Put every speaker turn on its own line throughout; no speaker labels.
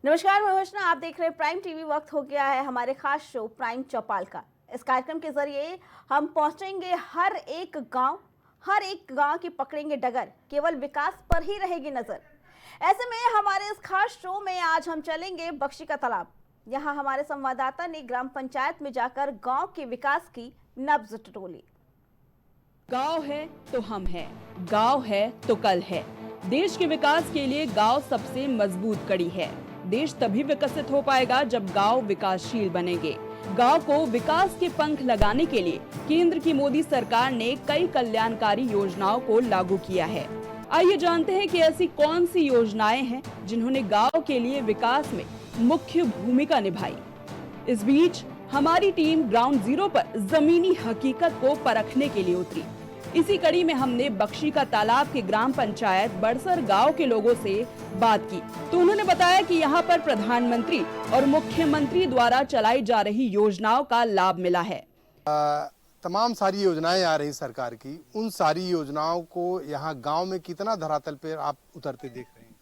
नमस्कार, मैं वंदना। आप देख रहे हैं प्राइम टीवी। वक्त हो गया है हमारे खास शो प्राइम चौपाल का। इस कार्यक्रम के जरिए हम पहुंचेंगे हर एक गांव की पकड़ेंगे डगर। केवल विकास पर ही रहेगी नजर। ऐसे में हमारे इस खास शो में आज हम चलेंगे बख्शी का तालाब। यहां हमारे संवाददाता ने ग्राम पंचायत में जाकर गांव के विकास की नब्ज टटोली।
गांव है तो हम हैं, गांव है तो कल है। देश के विकास के लिए गांव सबसे मजबूत कड़ी है। देश तभी विकसित हो पाएगा जब गांव विकासशील बनेंगे। गांव को विकास के पंख लगाने के लिए केंद्र की मोदी सरकार ने कई कल्याणकारी योजनाओं को लागू किया है। आइए जानते हैं कि ऐसी कौन सी योजनाएं हैं जिन्होंने गांव के लिए विकास में मुख्य भूमिका निभाई। इस बीच हमारी टीम ग्राउंड जीरो पर जमीनी हकीकत को परखने के लिए उतरी। इसी कड़ी में हमने बख्शी का तालाब के ग्राम पंचायत बड़सर गांव के लोगों से बात की, तो उन्होंने बताया कि यहां पर प्रधानमंत्री और मुख्यमंत्री द्वारा चलाई जा रही योजनाओं का लाभ मिला है।
तमाम सारी योजनाएं आ रही सरकार की, उन सारी योजनाओं को यहाँ गांव में कितना धरातल पे आप उतरते देख रहे हैं?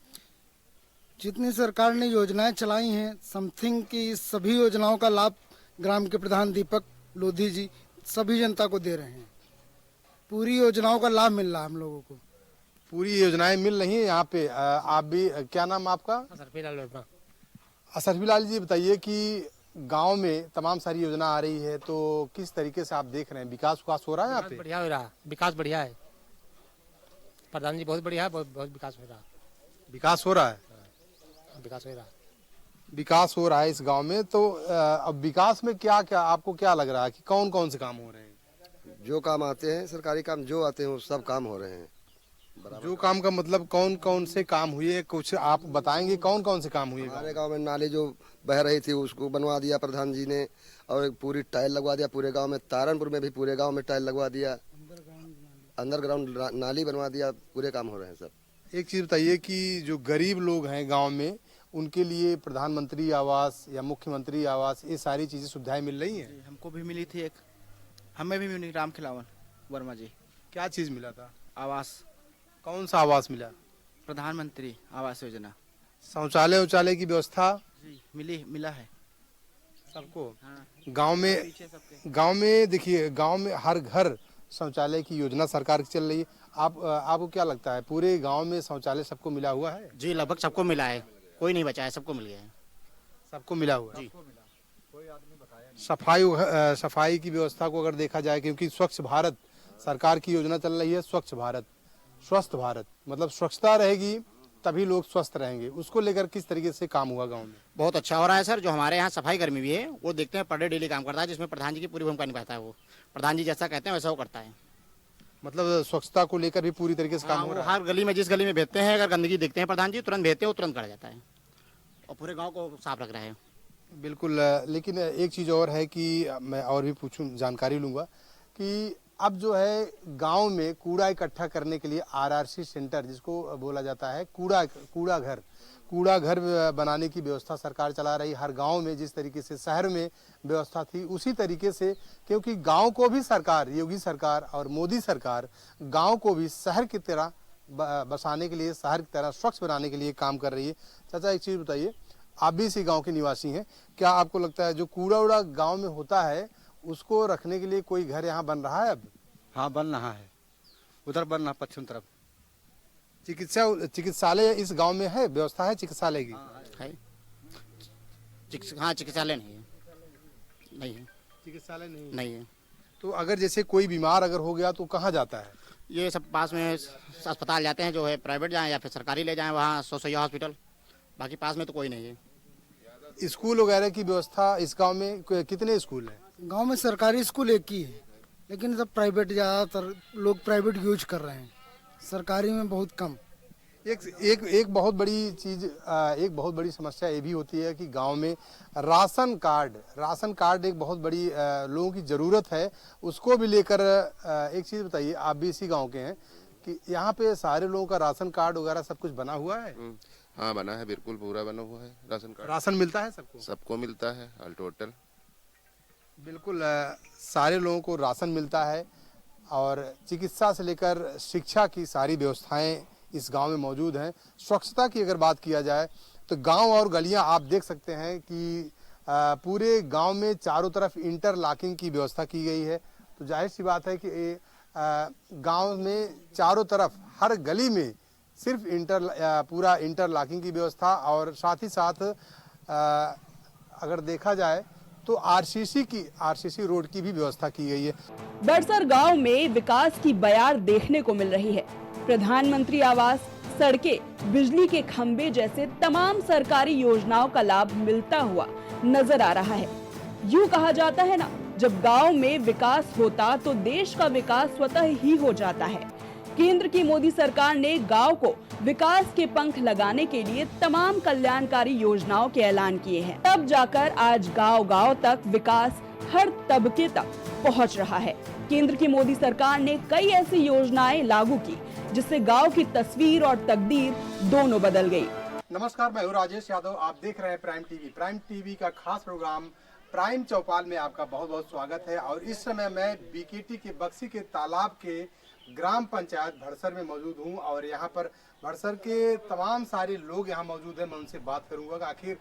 जितनी सरकार ने योजनाएं चलाई हैं, समथिंग की सभी योजनाओं का लाभ ग्राम के प्रधान दीपक लोधी जी सभी जनता को दे रहे हैं। पूरी योजनाओं का लाभ मिल रहा है हम लोगों को।
पूरी योजनाएं मिल रही हैं यहाँ पे। आप भी, क्या नाम आपका? असरफीलाल जी, बताइए कि गांव में तमाम सारी योजना आ रही है, तो किस तरीके से आप देख रहे हैं? विकास हो रहा है यहाँ पे?
बढ़िया हो रहा है, विकास बढ़िया है। प्रधान जी बहुत बढ़िया है, बहुत विकास हो रहा है।
विकास हो रहा है,
विकास हो रहा है।
विकास हो रहा है इस गांव में। तो अब विकास में क्या क्या आपको क्या लग रहा है कि कौन कौन से काम हो रहे हैं?
जो काम आते हैं, सरकारी काम जो आते हैं वो सब काम हो रहे हैं।
जो काम का मतलब कौन कौन से काम हुए, कुछ आप बताएंगे? कौन कौन से काम हुए?
हमारे गांव में नाली जो बह रही थी उसको बनवा दिया प्रधान जी ने, और एक पूरी टाइल लगवा दिया पूरे गांव में। तारनपुर में भी पूरे गांव में टाइल लगवा दिया, अंडरग्राउंड नाली बनवा दिया। पूरे काम हो रहे हैं सब।
एक चीज बताइए कि जो गरीब लोग हैं गांव में, उनके लिए प्रधानमंत्री आवास या मुख्यमंत्री आवास, ये सारी चीजें सुविधाएं मिल रही हैं?
हमको भी मिली थी, एक हमें भी मिली। राम खिलावन वर्मा जी।
क्या चीज मिला था?
आवास।
कौन सा आवास मिला?
प्रधानमंत्री आवास योजना।
शौचालय की व्यवस्था
जी मिला है
सबको।
हाँ।
गांव में देखिए, गांव में हर घर शौचालय की योजना सरकार की चल रही है। आपको क्या लगता है, पूरे गांव में शौचालय सबको मिला हुआ है?
जी लगभग सबको मिला है, कोई नहीं बचा है, सबको मिल गया है।
सबको मिला हुआ है।
जी।
सफाई की व्यवस्था को अगर देखा जाए, क्योंकि स्वच्छ भारत सरकार की योजना चल रही है, स्वच्छ भारत, स्वस्थ भारत, मतलब स्वच्छता रहेगी तभी लोग स्वस्थ रहेंगे। उसको लेकर किस तरीके से काम हुआ गांव में?
बहुत अच्छा हो रहा है सर। जो हमारे यहाँ सफाई कर्मी भी है वो देखते हैं पर डे डेली काम करता है, जिसमें प्रधान जी की पूरी भूमिका निभाता है। वो प्रधान जी जैसा कहते हैं वैसा वो करता है।
मतलब स्वच्छता को लेकर भी पूरी तरीके से काम हो रहा है।
हर गली में, जिस गली में भेजते हैं, अगर गंदगी देखते हैं प्रधान जी तुरंत भेजते हैं, वो तुरंत कर जाता है और पूरे गाँव को साफ रख रहा है।
बिल्कुल। लेकिन एक चीज़ और है कि मैं और भी पूछूं, जानकारी लूँगा कि अब जो है गांव में कूड़ा इकट्ठा करने के लिए आरआरसी सेंटर, जिसको बोला जाता है कूड़ा घर बनाने की व्यवस्था सरकार चला रही। हर गांव में जिस तरीके से शहर में व्यवस्था थी, उसी तरीके से, क्योंकि गांव को भी सरकार, योगी सरकार और मोदी सरकार गांव को भी शहर की तरह बसाने के लिए, शहर की तरह स्वच्छ बनाने के लिए काम कर रही है। चाचा, एक चीज़ बताइए, आप भी इसी गांव के निवासी हैं, क्या आपको लगता है जो कूड़ा उड़ा गांव में होता है उसको रखने के लिए कोई घर यहाँ बन रहा है अब?
हाँ, बन रहा है, उधर बन रहा पश्चिम तरफ।
चिकित्सालय इस गांव में है, व्यवस्था है चिकित्सालय की?
हाँ, चिकित्सालय नहीं है।
चिकित्सालय
नहीं है।
तो अगर जैसे कोई बीमार अगर हो गया तो कहाँ जाता है?
ये सब पास में अस्पताल जाते हैं, जो है प्राइवेट जाएं या फिर सरकारी ले जाएं, वहाँ सोसैया हॉस्पिटल। बाकी पास में तो कोई नहीं है।
स्कूल वगैरह की व्यवस्था इस गांव में कितने स्कूल हैं?
गांव में सरकारी स्कूल एक ही है, लेकिन सब प्राइवेट, ज़्यादातर लोग प्राइवेट यूज कर रहे हैं, सरकारी में बहुत कम।
एक बहुत बड़ी चीज, एक बहुत बड़ी समस्या ये भी होती है कि गांव में राशन कार्ड एक बहुत बड़ी लोगों की ज़रूरत है। उसको भी लेकर एक चीज़ बताइए, आप भी इसी गांव के हैं, कि यहाँ पे सारे लोगों का राशन कार्ड वगैरह सब कुछ बना हुआ है?
हाँ, बना है, बिल्कुल पूरा बना हुआ है राशन कार्ड।
राशन मिलता है सबको?
सबको मिलता है, ऑल टोटल।
बिल्कुल, सारे लोगों को राशन मिलता है और चिकित्सा से लेकर शिक्षा की सारी व्यवस्थाएं इस गांव में मौजूद हैं। स्वच्छता की अगर बात किया जाए तो गांव और गलियां आप देख सकते हैं कि पूरे गांव में चारों तरफ इंटरलॉकिंग की व्यवस्था की गई है। तो जाहिर सी बात है कि गांव में चारों तरफ हर गली में सिर्फ पूरा इंटरलॉकिंग की व्यवस्था, और साथ ही साथ अगर देखा जाए तो आरसीसी रोड की भी व्यवस्था की गई है।
बड़सर गांव में विकास की बयार देखने को मिल रही है। प्रधानमंत्री आवास, सड़कें, बिजली के खंभे जैसे तमाम सरकारी योजनाओं का लाभ मिलता हुआ नजर आ रहा है। यूं कहा जाता है ना, जब गांव में विकास होता तो देश का विकास स्वतः ही हो जाता है। केंद्र की मोदी सरकार ने गांव को विकास के पंख लगाने के लिए तमाम कल्याणकारी योजनाओं के ऐलान किए हैं। तब जाकर आज गांव-गांव तक विकास हर तबके तक पहुंच रहा है। केंद्र की मोदी सरकार ने कई ऐसी योजनाएं लागू की जिससे गांव की तस्वीर और तकदीर दोनों बदल गई।
नमस्कार, मैं हूं राजेश यादव। आप देख रहे हैं प्राइम टीवी का खास प्रोग्राम प्राइम चौपाल में आपका बहुत बहुत स्वागत है। और इस समय मैं बीकेटी के बक्सी के तालाब के ग्राम पंचायत भड़सर में मौजूद हूं, और यहां पर भड़सर के तमाम सारे लोग यहां मौजूद हैं। मैं उनसे बात करूंगा कि आखिर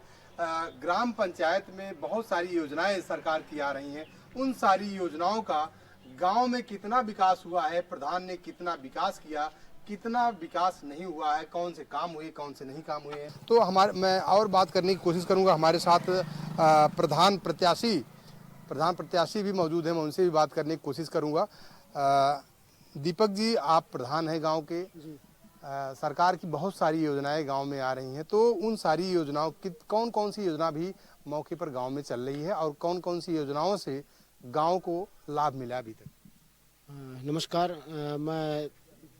ग्राम पंचायत में बहुत सारी योजनाएं सरकार की आ रही हैं, उन सारी योजनाओं का गांव में कितना विकास हुआ है, प्रधान ने कितना विकास किया, कितना विकास नहीं हुआ है, कौन से काम हुए, कौन से नहीं काम हुए हैं। तो मैं और बात करने की कोशिश करूंगा। हमारे साथ प्रधान प्रत्याशी भी मौजूद हैं, मैं उनसे भी बात करने की कोशिश करूंगा। दीपक जी, आप प्रधान हैं गांव के। सरकार की बहुत सारी योजनाएं गांव में आ रही हैं, तो उन सारी योजनाओं की कौन कौन सी योजना भी मौके पर गांव में चल रही है और कौन कौन सी योजनाओं से गांव को लाभ मिला अभी तक?
नमस्कार, मैं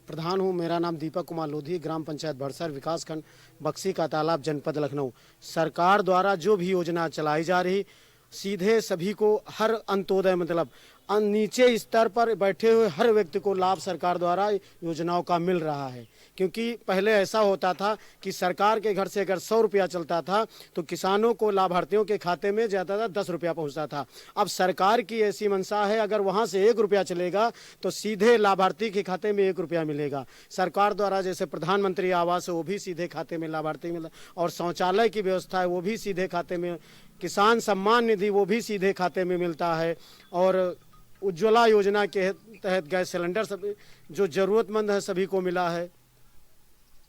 प्रधान हूं। मेरा नाम दीपक कुमार लोधी, ग्राम पंचायत भड़सर, विकासखंड बक्सी का तालाब, जनपद लखनऊ। सरकार द्वारा जो भी योजना चलाई जा रही, सीधे सभी को हर अंत्योदय मतलब नीचे स्तर पर बैठे हुए हर व्यक्ति को लाभ सरकार द्वारा योजनाओं का मिल रहा है। क्योंकि पहले ऐसा होता था कि सरकार के घर से अगर 100 रुपया चलता था तो किसानों को, लाभार्थियों के खाते में ज़्यादा 10 रुपया पहुंचता था। अब सरकार की ऐसी मंशा है, अगर वहां से 1 रुपया चलेगा तो सीधे लाभार्थी के खाते में 1 रुपया मिलेगा। सरकार द्वारा जैसे प्रधानमंत्री आवास है वो भी सीधे खाते में लाभार्थी मिला, और शौचालय की व्यवस्था है वो भी सीधे खाते में, किसान सम्मान निधि वो भी सीधे खाते में मिलता है, और उज्ज्वला योजना के तहत गैस सिलेंडर सब जो जरूरतमंद है सभी को मिला है,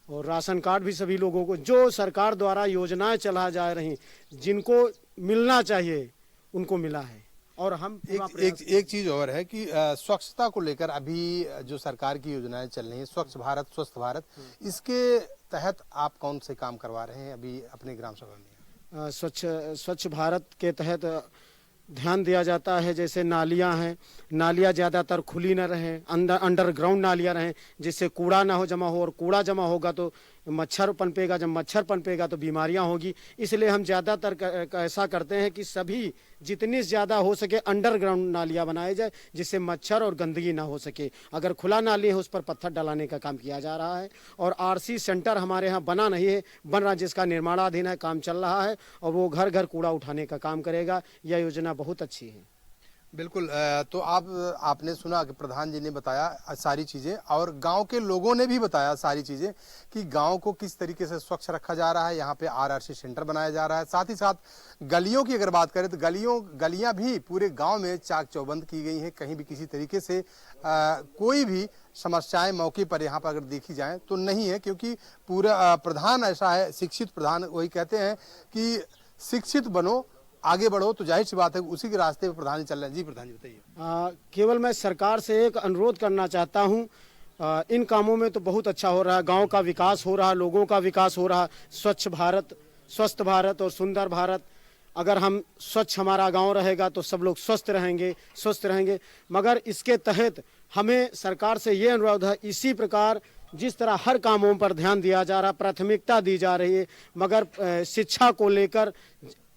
और राशन कार्ड भी सभी लोगों को, जो सरकार द्वारा योजनाएं चला जा रही जिनको मिलना चाहिए उनको मिला है। और हम
एक चीज और है कि स्वच्छता को लेकर अभी जो सरकार की योजनाएं चल रही हैं, स्वच्छ भारत, स्वस्थ भारत, इसके तहत आप कौन से काम करवा रहे हैं अभी अपने ग्राम सभा में?
स्वच्छ भारत के तहत ध्यान दिया जाता है। जैसे नालियां हैं, नालियां ज़्यादातर खुली न रहें, अंडरग्राउंड नालियां रहें, जिससे कूड़ा ना हो जमा हो, और कूड़ा जमा होगा तो मच्छर पनपेगा, जब मच्छर पनपेगा तो बीमारियां होगी। इसलिए हम ज़्यादातर ऐसा करते हैं कि सभी जितनी ज़्यादा हो सके अंडरग्राउंड नालियां बनाए जाए, जिससे मच्छर और गंदगी ना हो सके। अगर खुला नाली है उस पर पत्थर डलाने का काम किया जा रहा है। और आरसी सेंटर हमारे यहाँ बना नहीं है, बन रहा, जिसका निर्माणाधीन है, काम चल रहा है, और वो घर घर कूड़ा उठाने का काम करेगा। यह योजना बहुत अच्छी है।
बिल्कुल। तो आपने सुना कि प्रधान जी ने बताया सारी चीज़ें, और गांव के लोगों ने भी बताया सारी चीज़ें कि गांव को किस तरीके से स्वच्छ रखा जा रहा है। यहाँ पे आरआरसी सेंटर बनाया जा रहा है। साथ ही साथ गलियों की अगर बात करें तो गलियां भी पूरे गांव में चाक चौबंद की गई हैं। कहीं भी किसी तरीके से कोई भी समस्याएं मौके पर यहाँ पर अगर देखी जाए तो नहीं है, क्योंकि पूरा प्रधान ऐसा है, शिक्षित प्रधान, वही कहते हैं कि शिक्षित बनो, आगे बढ़ो, तो जाहिर सी बात है उसी के रास्ते पे प्रधान चल रहे हैं। जी प्रधान जी बताइए।
केवल मैं सरकार से एक अनुरोध करना चाहता हूं, इन कामों में तो बहुत अच्छा हो रहा है, गांव का विकास हो रहा है, लोगों का विकास हो रहा है। स्वच्छ भारत, स्वस्थ भारत और सुंदर भारत, अगर हम स्वच्छ हमारा गांव रहेगा तो सब लोग स्वस्थ रहेंगे। मगर इसके तहत हमें सरकार से ये अनुरोध है, इसी प्रकार जिस तरह हर कामों पर ध्यान दिया जा रहा, प्राथमिकता दी जा रही है, मगर शिक्षा को लेकर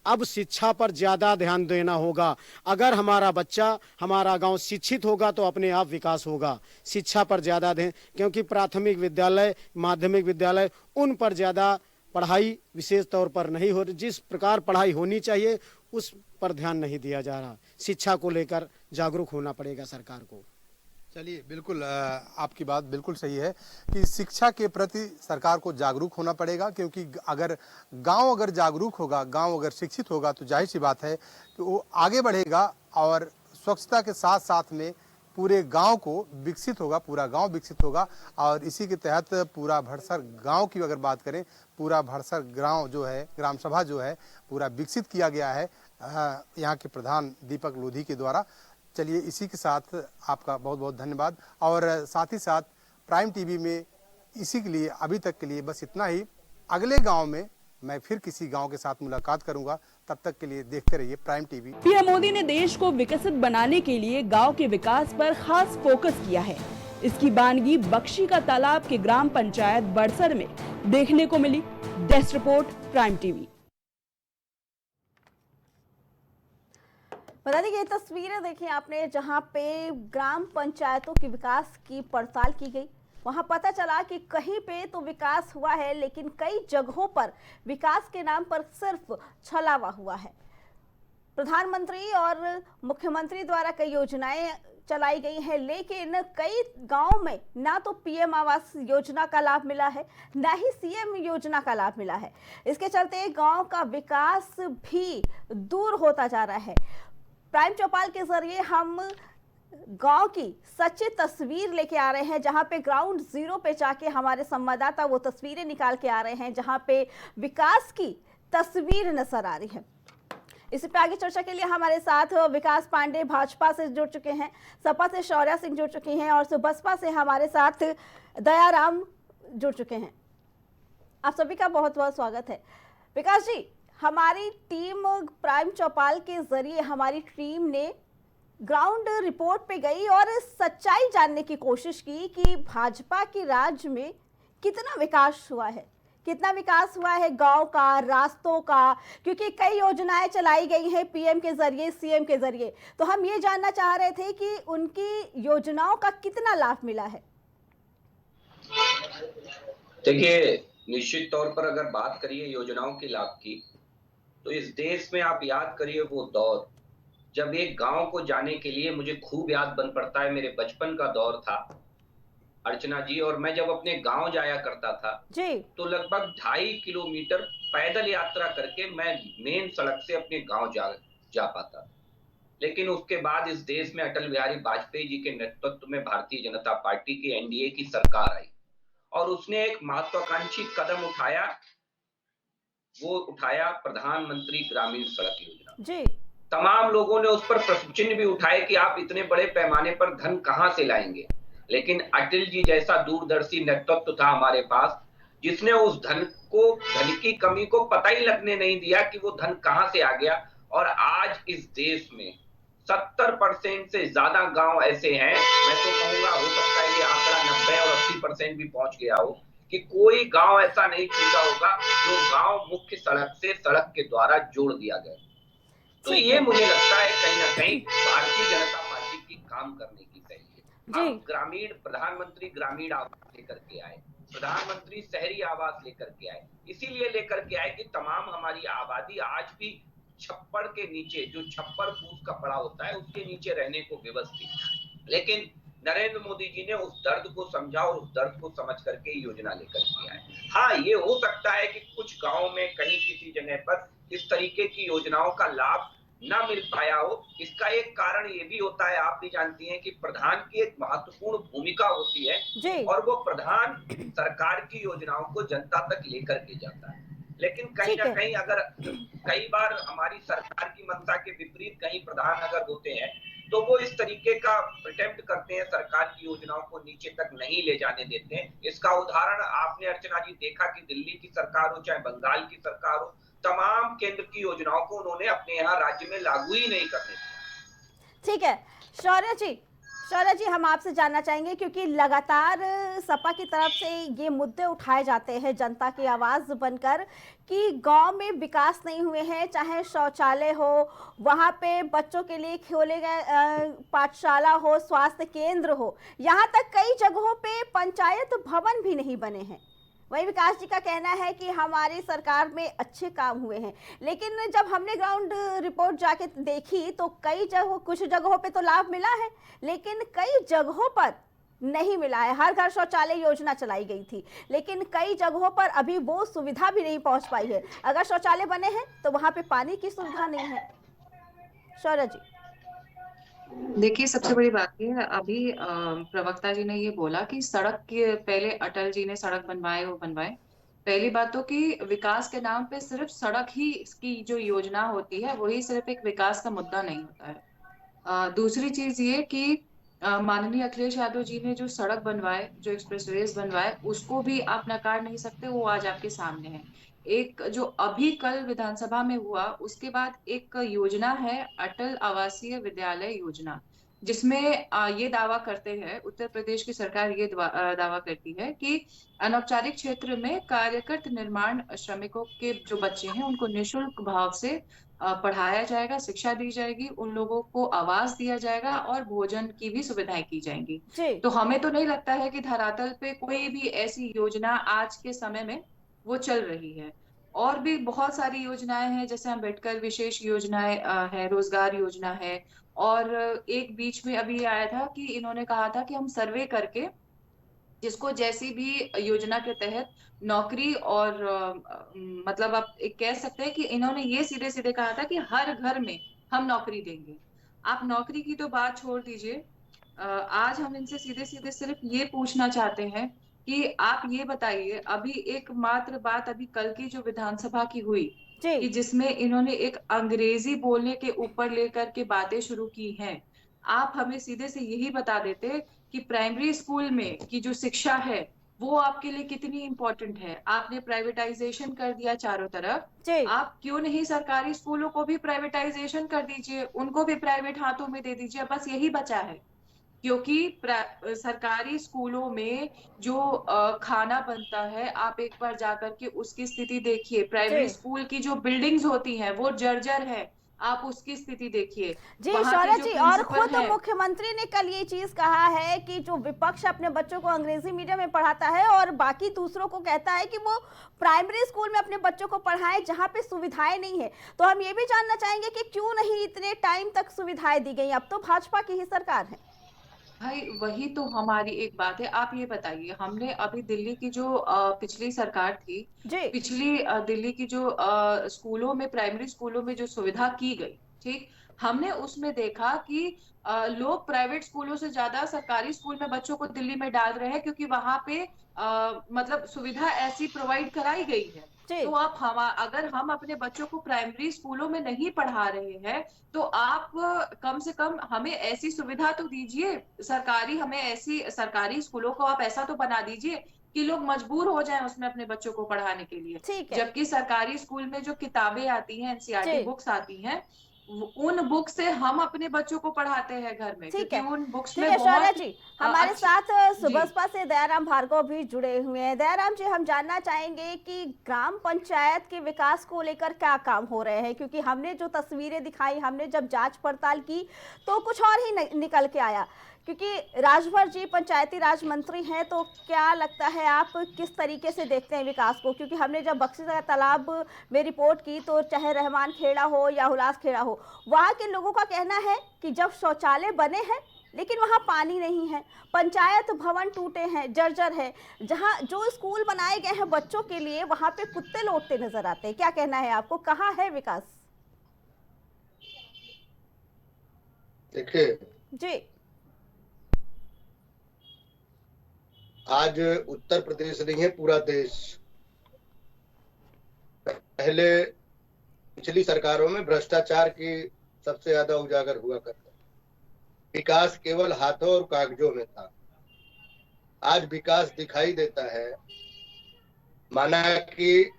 अब शिक्षा पर ज़्यादा ध्यान देना होगा। अगर हमारा बच्चा, हमारा गांव शिक्षित होगा तो अपने आप विकास होगा। शिक्षा पर ज़्यादा दें, क्योंकि प्राथमिक विद्यालय, माध्यमिक विद्यालय, उन पर ज़्यादा पढ़ाई विशेष तौर पर नहीं हो रही। जिस प्रकार पढ़ाई होनी चाहिए उस पर ध्यान नहीं दिया जा रहा। शिक्षा को लेकर जागरूक होना पड़ेगा सरकार को।
चलिए, बिल्कुल आपकी बात बिल्कुल सही है कि शिक्षा के प्रति सरकार को जागरूक होना पड़ेगा, क्योंकि अगर गांव अगर जागरूक होगा, गांव अगर शिक्षित होगा, तो जाहिर सी बात है कि वो आगे बढ़ेगा और स्वच्छता के साथ साथ में पूरे गांव को विकसित होगा, पूरा गांव विकसित होगा। और इसी के तहत पूरा भड़सर गांव की अगर बात करें, पूरा भड़सर गांव जो है, ग्राम सभा जो है, पूरा विकसित किया गया है यहाँ के प्रधान दीपक लोधी के द्वारा। चलिए, इसी के साथ आपका बहुत बहुत धन्यवाद। और साथ ही साथ प्राइम टीवी में इसी के लिए अभी तक के लिए बस इतना ही। अगले गांव में मैं फिर किसी गांव के साथ मुलाकात करूंगा। तब तक के लिए देखते रहिए प्राइम टीवी।
पीएम मोदी ने देश को विकसित बनाने के लिए गांव के विकास पर खास फोकस किया है। इसकी बानगी बख्शी का तालाब के ग्राम पंचायत बड़सर में देखने को मिली। Desk report Prime TV.
बता दें कि ये तस्वीरें देखिए आपने, जहां पे ग्राम पंचायतों के विकास की पड़ताल की गई। वहां पता चला कि कहीं पे तो विकास हुआ है, लेकिन कई जगहों पर विकास के नाम पर सिर्फ छलावा हुआ है। प्रधानमंत्री और मुख्यमंत्री द्वारा कई योजनाएं चलाई गई हैं, लेकिन कई गांव में ना तो पीएम आवास योजना का लाभ मिला है, ना ही सीएम योजना का लाभ मिला है। इसके चलते गांव का विकास भी दूर होता जा रहा है। प्राइम चौपाल के जरिए हम गांव की सच्ची तस्वीर लेके आ रहे हैं, जहां पे ग्राउंड जीरो पे जाके हमारे संवाददाता वो तस्वीरें निकाल के आ रहे हैं, जहां पे विकास की तस्वीर नजर आ रही है। इसी पे आगे चर्चा के लिए हमारे साथ विकास पांडे भाजपा से जुड़ चुके हैं, सपा से शौर्या सिंह जुड़ चुकी हैं और बसपा से हमारे साथ दयाराम जुड़ चुके हैं। आप सभी का बहुत बहुत स्वागत है। विकास जी, हमारी टीम प्राइम चौपाल के जरिए हमारी टीम ने ग्राउंड रिपोर्ट पे गई और सच्चाई जानने की कोशिश की कि भाजपा के राज्य में कितना विकास हुआ है, कितना विकास हुआ है गांव का, रास्तों का, क्योंकि कई योजनाएं चलाई गई हैं पीएम के जरिए, सीएम के जरिए। तो हम ये जानना चाह रहे थे कि उनकी योजनाओं का कितना लाभ मिला है।
देखिए, निश्चित तौर पर अगर बात करिए योजनाओं के लाभ की, तो इस देश में आप याद करिए वो दौर जब एक गांव को जाने के लिए, मुझे खूब याद बन पड़ता है, मेरे बचपन का दौर था अर्चना जी, और मैं जब अपने गांव जाया करता था जी, तो लगभग 2.5 किलोमीटर पैदल यात्रा करके मैं मेन सड़क से अपने गांव जा पाता। लेकिन उसके बाद इस देश में अटल बिहारी वाजपेयी जी के नेतृत्व में भारतीय जनता पार्टी की एनडीए की सरकार आई और उसने एक महत्वाकांक्षी कदम उठाया, वो उठाया प्रधानमंत्री ग्रामीण सड़क योजना जी। तमाम लोगों ने उस पर प्रश्न चिन्ह भी उठाए कि आप इतने बड़े पैमाने पर धन कहां से लाएंगे, लेकिन अटल जी जैसा दूरदर्शी नेतृत्व था हमारे पास, जिसने उस धन की कमी को पता ही लगने नहीं दिया कि वो धन कहां से आ गया। और आज इस देश में 70% से ज्यादा गांव ऐसे हैं, मैं तो कहूंगा हो सकता है ये आंकड़ा 90 और 80% भी पहुंच गया हो, कि कोई गांव ऐसा नहीं छूटा होगा जो गांव मुख्य सड़क से सड़क के द्वारा जोड़ दिया गया। तो ये मुझे लगता है कहीं ना कहीं भारतीय जनता पार्टी की काम करने की सही है। ग्रामीण प्रधानमंत्री ग्रामीण आवास लेकर के आए, प्रधानमंत्री शहरी आवास लेकर के आए, इसीलिए लेकर के आए कि तमाम हमारी आबादी आज भी छप्पड़ के नीचे, जो छप्पड़ फूस का पड़ा होता है, उसके नीचे रहने को विवश थी। लेकिन नरेंद्र मोदी जी ने उस दर्द को समझा और उस दर्द को समझ करके योजना लेकर के आए। हाँ, ये हो सकता है कि कुछ गाँव में कहीं किसी जगह पर इस तरीके की योजनाओं का लाभ ना मिल पाया हो। इसका एक कारण ये भी होता है, आप भी जानती हैं कि प्रधान की एक महत्वपूर्ण भूमिका होती है और वो प्रधान सरकार की योजनाओं को जनता तक लेकर के जाता है। लेकिन कहीं ना कहीं अगर कई बार हमारी सरकार की मंशा के विपरीत कहीं प्रधान अगर होते हैं, तो वो इस तरीके का अटेम्प्ट करते हैं, सरकार की योजनाओं को नीचे तक नहीं ले जाने देते हैं। इसका उदाहरण आपने अर्चना जी देखा कि दिल्ली की सरकार हो चाहे बंगाल की सरकार हो, तमाम केंद्र की योजनाओं को उन्होंने अपने यहाँ राज्य में लागू ही नहीं करने दिया।
ठीक है शौर्य जी, हम आपसे जानना चाहेंगे, क्योंकि लगातार सपा की तरफ से ये मुद्दे उठाए जाते हैं जनता की आवाज बनकर कि गांव में विकास नहीं हुए हैं, चाहे शौचालय हो, वहां पे बच्चों के लिए खोले गए पाठशाला हो, स्वास्थ्य केंद्र हो, यहाँ तक कई जगहों पे पंचायत भवन भी नहीं बने हैं। वही विकास जी का कहना है कि हमारी सरकार में अच्छे काम हुए हैं, लेकिन जब हमने ग्राउंड रिपोर्ट जाके देखी तो कुछ जगहों पे तो लाभ मिला है, लेकिन कई जगहों पर नहीं मिला है। हर घर शौचालय योजना चलाई गई थी, लेकिन कई जगहों पर अभी वो सुविधा भी नहीं पहुंच पाई है। अगर शौचालय बने हैं तो वहां पे पानी की सुविधा नहीं है। शौर्य जी,
देखिए, सबसे बड़ी बात ये है, अभी प्रवक्ता जी ने ये बोला कि सड़क के पहले अटल जी ने सड़क बनवाए, वो बनवाए। पहली बात तो कि विकास के नाम पे सिर्फ सड़क ही की जो योजना होती है वही सिर्फ एक विकास का मुद्दा नहीं होता है। दूसरी चीज ये कि माननीय अखिलेश यादव जी ने जो सड़क बनवाए, जो एक्सप्रेसवेज बनवाए, उसको भी आप नकार नहीं सकते, वो आज आपके सामने है। एक जो अभी कल विधानसभा में हुआ, उसके बाद एक योजना है अटल आवासीय विद्यालय योजना, जिसमें ये दावा करते हैं, उत्तर प्रदेश की सरकार ये दावा करती है कि अनौपचारिक क्षेत्र में कार्यरत निर्माण श्रमिकों के जो बच्चे हैं उनको निःशुल्क भाव से पढ़ाया जाएगा, शिक्षा दी जाएगी, उन लोगों को आवास दिया जाएगा और भोजन की भी सुविधाएं की जाएंगी। तो हमें तो नहीं लगता है कि धरातल पे कोई भी ऐसी योजना आज के समय में वो चल रही है। और भी बहुत सारी योजनाएं हैं, जैसे अम्बेडकर विशेष योजनाएं है, रोजगार योजना है, और एक बीच में अभी आया था कि इन्होंने कहा था कि हम सर्वे करके जिसको जैसी भी योजना के तहत नौकरी और मतलब आप एक कह सकते हैं कि इन्होंने ये सीधे सीधे कहा था कि हर घर में हम नौकरी देंगे। आप नौकरी की तो बात छोड़ दीजिए, आज हम इनसे सीधे सीधे सिर्फ ये पूछना चाहते हैं कि आप ये बताइए, अभी एकमात्र बात अभी कल की जो विधानसभा की हुई कि जिसमें इन्होंने एक अंग्रेजी बोलने के ऊपर लेकर के बातें शुरू की हैं, आप हमें सीधे से यही बता देते कि प्राइमरी स्कूल में की जो शिक्षा है वो आपके लिए कितनी इम्पोर्टेंट है। आपने प्राइवेटाइजेशन कर दिया चारों तरफ, आप क्यों नहीं सरकारी स्कूलों को भी प्राइवेटाइजेशन कर दीजिए, उनको भी प्राइवेट हाथों में दे दीजिए, बस यही बचा है। क्योंकि सरकारी स्कूलों में जो खाना बनता है, आप एक बार जाकर के उसकी स्थिति देखिए। प्राइमरी स्कूल की जो बिल्डिंग्स होती हैं वो जर्जर है, आप उसकी स्थिति देखिए।
जी शौर्य जी, और खुद मुख्यमंत्री ने कल ये चीज कहा है कि जो विपक्ष अपने बच्चों को अंग्रेजी मीडियम में पढ़ाता है और बाकी दूसरों को कहता है कि वो प्राइमरी स्कूल में अपने बच्चों को पढ़ाएं जहां पे सुविधाएं नहीं है। तो हम ये भी जानना चाहेंगे कि क्यों नहीं इतने टाइम तक सुविधाएं दी गई? अब तो भाजपा की ही सरकार है
भाई, वही तो हमारी एक बात है। आप ये बताइए, हमने अभी दिल्ली की जो पिछली सरकार थी, पिछली दिल्ली की जो स्कूलों में, प्राइमरी स्कूलों में जो सुविधा की गई, ठीक, हमने उसमें देखा कि लोग प्राइवेट स्कूलों से ज्यादा सरकारी स्कूल में बच्चों को दिल्ली में डाल रहे हैं, क्योंकि वहां पे मतलब सुविधा ऐसी प्रोवाइड कराई गई है। तो आप अगर हम अपने बच्चों को प्राइमरी स्कूलों में नहीं पढ़ा रहे हैं तो आप कम से कम हमें ऐसी सुविधा तो दीजिए, हमें ऐसी सरकारी स्कूलों को आप ऐसा तो बना दीजिए कि लोग मजबूर हो जाएं उसमें अपने बच्चों को पढ़ाने के लिए। जबकि सरकारी स्कूल में जो किताबें आती हैं, एनसीईआरटी बुक्स आती हैं, उन बुक से हम अपने बच्चों को पढ़ाते हैं घर में, क्योंकि उन बुक्स में
शौर्य जी हमारे साथ सुबसपा से दयाराम भार्गव भी जुड़े हुए हैं। दयाराम जी, हम जानना चाहेंगे कि ग्राम पंचायत के विकास को लेकर क्या काम हो रहे हैं, क्योंकि हमने जो तस्वीरें दिखाई, हमने जब जांच पड़ताल की तो कुछ और ही निकल के आया। क्योंकि राजभर जी पंचायती राज मंत्री हैं, तो क्या लगता है, आप किस तरीके से देखते हैं विकास को? क्योंकि हमने जब बक्सी का तालाब में रिपोर्ट की तो चाहे रहमान खेड़ा हो या हुलास खेड़ा हो, वहाँ के लोगों का कहना है कि जब शौचालय बने हैं लेकिन वहाँ पानी नहीं है, पंचायत भवन टूटे हैं, जर्जर है, जहाँ जो स्कूल बनाए गए हैं बच्चों के लिए वहाँ पे कुत्ते लौटते नजर आते हैं। क्या कहना है आपको, कहाँ है विकास?
देखिए
जी,
आज उत्तर प्रदेश नहीं है, पूरा देश पहले पिछली सरकारों में भ्रष्टाचार की सबसे ज्यादा उजागर हुआ करता, विकास केवल हाथों और कागजों में था। आज विकास दिखाई देता है, माना कि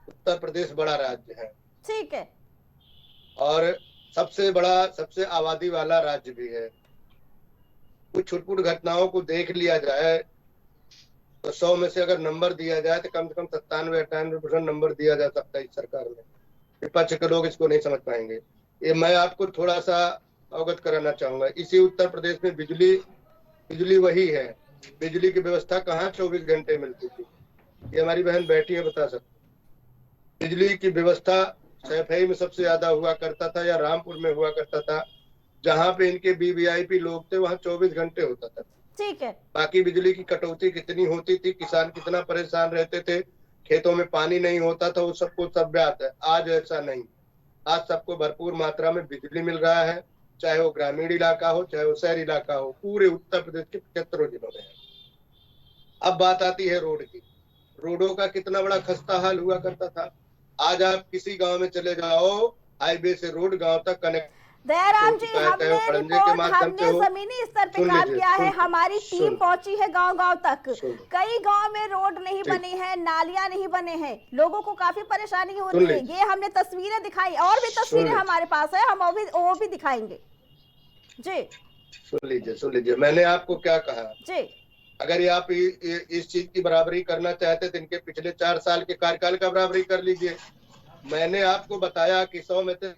उत्तर प्रदेश बड़ा राज्य है,
ठीक है,
और सबसे बड़ा, सबसे आबादी वाला राज्य भी है। कुछ छुटपुट घटनाओं को देख लिया जाए तो 100 में से अगर नंबर दिया जाए तो कम से कम 97-98% नंबर दिया जा सकता है इस सरकार में। विपक्ष के लोग इसको नहीं समझ पाएंगे। ये मैं आपको थोड़ा सा अवगत कराना चाहूंगा। इसी उत्तर प्रदेश में बिजली वही है, बिजली की व्यवस्था कहाँ 24 घंटे मिलती थी। ये हमारी बहन बैठी है, बता सकती। बिजली की व्यवस्था सैफई में सबसे ज्यादा हुआ करता था या रामपुर में हुआ करता था, जहाँ पे इनके वीवीआईपी लोग थे वहाँ 24 घंटे होता था।
ठीक है।
बाकी बिजली की कटौती कितनी होती थी, किसान कितना परेशान रहते थे, खेतों में पानी नहीं होता था, वो सबको सब ज्ञात है। आज ऐसा नहीं, आज सबको भरपूर मात्रा में बिजली मिल रहा है, चाहे वो ग्रामीण इलाका हो चाहे वो शहरी इलाका हो, पूरे उत्तर प्रदेश के 75 जिलों में है। अब बात आती है रोड की। रोडों का कितना बड़ा खस्ता हाल हुआ करता था। आज आप किसी गांव में चले जाओ, हाईवे से रोड गांव तक कनेक्ट।
दयाराम जी, हमने जमीनी स्तर पे काम किया है, हमारी टीम पहुंची है गांव-गांव तक। कई गांव में रोड नहीं बने हैं, नालियां नहीं बने हैं, लोगों को काफी परेशानी हो रही है। ये हमने तस्वीरें दिखाई, और भी तस्वीरें हमारे पास है, हम वो भी दिखाएंगे जी।
सुन लीजिए मैंने आपको क्या कहा
जी।
अगर आप इस चीज की बराबरी करना चाहते तो इनके पिछले 4 साल के कार्यकाल का बराबरी कर लीजिए। मैंने आपको बताया कि 100 में से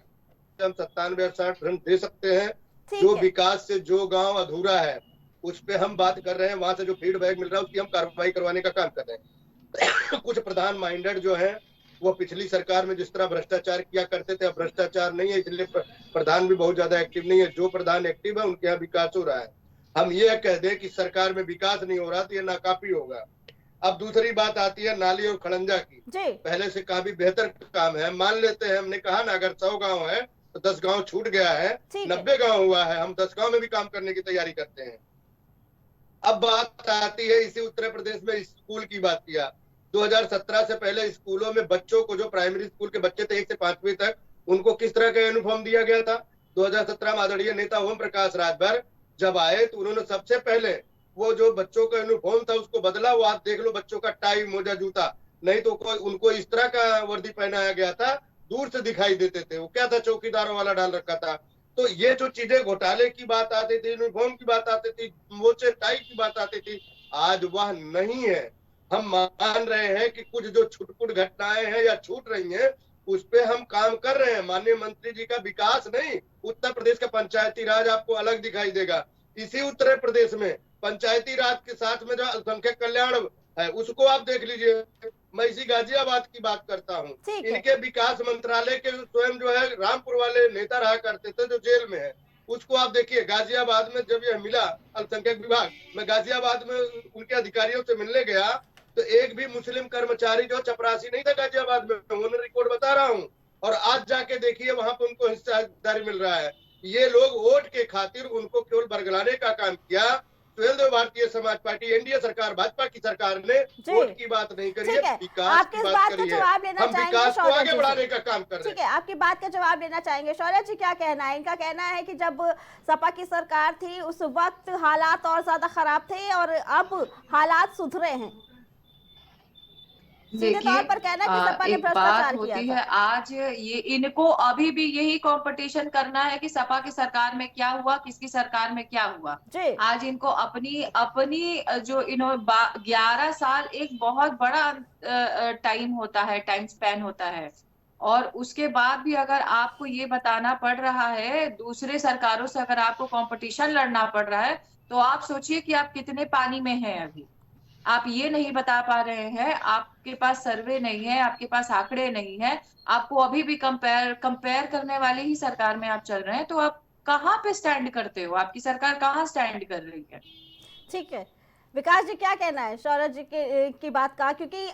हम 97-68 दे सकते हैं। जो विकास से जो गांव अधूरा है उस पे हम बात कर रहे हैं, वहां से जो फीडबैक मिल रहा है उसकी हम कार्रवाई करवाने का काम कर रहे हैं। कुछ प्रधान माइंडेड जो है वो पिछली सरकार में जिस तरह भ्रष्टाचार किया करते थे, अब भ्रष्टाचार नहीं है, इसलिए प्रधान भी बहुत ज्यादा एक्टिव नहीं है। जो प्रधान एक्टिव है उनके यहाँ विकास हो रहा है। हम ये कह दें कि सरकार में विकास नहीं हो रहा तो ये नाकाफी होगा। अब दूसरी बात आती है नाली और खड़ंजा की। पहले से काफी बेहतर काम है, मान लेते हैं। हमने कहा ना, अगर 100 गांव है तो 10 गांव छूट गया है, 90 गांव हुआ है, हम 10 गांव में भी काम करने की तैयारी करते हैं। अब बात आती है इसी उत्तर प्रदेश में स्कूल की बात किया। 2017 से पहले स्कूलों में बच्चों को, जो प्राइमरी स्कूल के बच्चे थे 1 से 5वीं तक, उनको किस तरह का यूनिफॉर्म दिया गया था। 2017 में आदरणीय नेता ओम प्रकाश राजभर जब आए तो उन्होंने सबसे पहले वो जो बच्चों का यूनिफॉर्म था उसको बदला। वो आप देख लो, बच्चों का टाई, मोजा, जूता, नहीं तो उनको इस तरह का वर्दी पहनाया गया था, दूर से दिखाई देते थे। वो क्या था, चौकीदारों वाला डाल रखा था। तो ये जो चीजें, घोटाले की बात आती थी, यूनिफॉर्म की बात आती थी, मोचे टाई की बात आती थी, आज वह नहीं है। हम मान रहे हैं कि कुछ जो छुटपुट घटनाएं हैं या छूट रही हैं उस पे हम काम कर रहे हैं। माननीय मंत्री जी का विकास नहीं, उत्तर प्रदेश का पंचायती राज आपको अलग दिखाई देगा। इसी उत्तर प्रदेश में पंचायती राज के साथ में जो अल्पसंख्यक कल्याण है उसको आप देख लीजिए। मैं इसी गाजियाबाद की बात करता हूँ। इनके विकास मंत्रालय के स्वयं जो है रामपुर वाले नेता रहा करते थे जो जेल में है, उसको आप देखिए। गाजियाबाद में जब यह मिला अल्पसंख्यक विभाग, मैं गाजियाबाद में उनके अधिकारियों से मिलने गया तो एक भी मुस्लिम कर्मचारी जो चपरासी नहीं था गाजियाबाद में, उन्होंने रिकॉर्ड बता रहा हूँ। और आज जाके देखिए वहां पे उनको हिस्सेदारी मिल रहा है। ये लोग वोट के खातिर उनको केवल बरगलाने का काम किया। तो भारतीय समाज पार्टी, एनडीए सरकार, भाजपा की सरकार ने वोट की बात नहीं करी है, विकास की बात करी है। हम विकास को आगे बढ़ाने का काम कर रहे हैं।
ठीक है, आपकी बात का जवाब लेना चाहेंगे। शौर्य जी, क्या कहना है? इनका कहना है कि जब सपा की सरकार थी उस वक्त हालात और ज्यादा खराब थे और अब हालात सुधरे हैं।
देखिए, एक बात होती है, आज ये इनको अभी भी यही कंपटीशन करना है कि सपा की सरकार में क्या हुआ, किसकी सरकार में क्या हुआ। आज इनको अपनी जो 11 साल एक बहुत बड़ा टाइम होता है, टाइम स्पैन होता है। और उसके बाद भी अगर आपको ये बताना पड़ रहा है, दूसरे सरकारों से अगर आपको कंपटीशन लड़ना पड़ रहा है, तो आप सोचिए कि आप कितने पानी में हैं। अभी आप ये नहीं बता पा रहे हैं, आपके पास सर्वे नहीं है, आपके पास आंकड़े नहीं है, आपको अभी भी कंपेयर करने वाली ही सरकार में आप चल रहे हैं। तो आप कहाँ पे स्टैंड करते हो? आपकी सरकार कहाँ स्टैंड कर रही है?
ठीक है, विकास जी क्या कहना है शौर्य जी की बात का? क्योंकि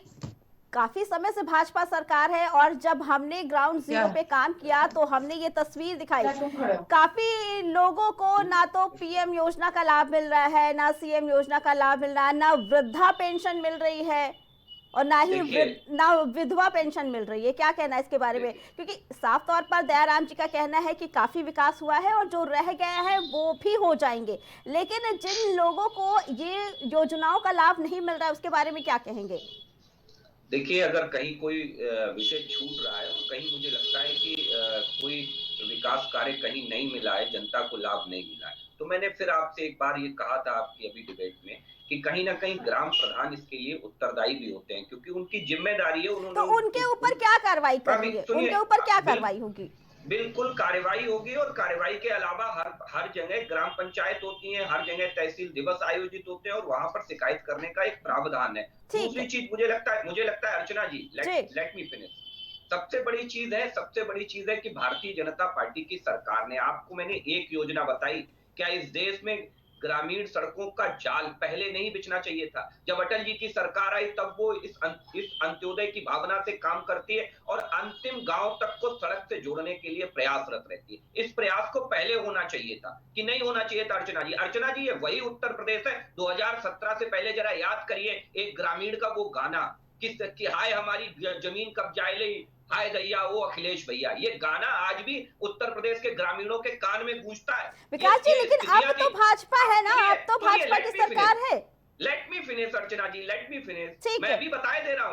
काफी समय से भाजपा सरकार है और जब हमने ग्राउंड जीरो पे काम किया तो हमने ये तस्वीर दिखाई। काफी लोगों को ना तो पीएम योजना का लाभ मिल रहा है, ना सीएम योजना का लाभ मिल रहा है, ना वृद्धा पेंशन मिल रही है और ना ही ना विधवा पेंशन मिल रही है। क्या कहना है इसके बारे में? क्योंकि साफ तौर पर दयाराम जी का कहना है कि काफी विकास हुआ है और जो रह गए हैं वो भी हो जाएंगे, लेकिन जिन लोगों को ये योजनाओं का लाभ नहीं मिल रहा है उसके बारे में क्या कहेंगे?
देखिए, अगर कहीं कोई विषय छूट रहा है तो कहीं मुझे लगता है कि कोई विकास कार्य कहीं नहीं मिला है, जनता को लाभ नहीं मिला है। तो मैंने फिर आपसे एक बार ये कहा था आपकी अभी डिबेट में कि कहीं ना कहीं ग्राम प्रधान इसके लिए उत्तरदायी भी होते हैं, क्योंकि उनकी जिम्मेदारी है। उन्होंने
तो उनके ऊपर क्या कार्रवाई करेंगे? उनके ऊपर क्या कार्रवाई होगी?
बिल्कुल कार्रवाई होगी, और कार्रवाई के अलावा हर जगह ग्राम पंचायत होती है, हर जगह तहसील दिवस आयोजित होते हैं और वहां पर शिकायत करने का एक प्रावधान है। दूसरी चीज मुझे लगता है अर्चना जी, लेट मी फिनिश। सबसे बड़ी चीज है कि भारतीय जनता पार्टी की सरकार ने, आपको मैंने एक योजना बताई, क्या इस देश में ग्रामीण सड़कों का जाल पहले नहीं बिछना चाहिए था? जब अटल जी की सरकार आई तब वो इस अंत्योदय की भावना से काम करती है और अंतिम गांव तक को सड़क से जोड़ने के लिए प्रयासरत रहती है। इस प्रयास को पहले होना चाहिए था कि नहीं होना चाहिए था? अर्चना जी ये वही उत्तर प्रदेश है 2017 से पहले। जरा याद करिए एक ग्रामीण का वो गाना कि हाय हमारी जमीन कब्जाए ले, हाय दैया वो अखिलेश भैया, ये गाना आज भी उत्तर प्रदेश के ग्रामीणों के कान में गूंजता है।
विकास जी, लेकिन अब तो भाजपा है ना, अब तो भाजपा की सरकार है।
लेट मी फिनिश अर्चना जी, लेट मी फिनिश। मैं भी बताए दे रहा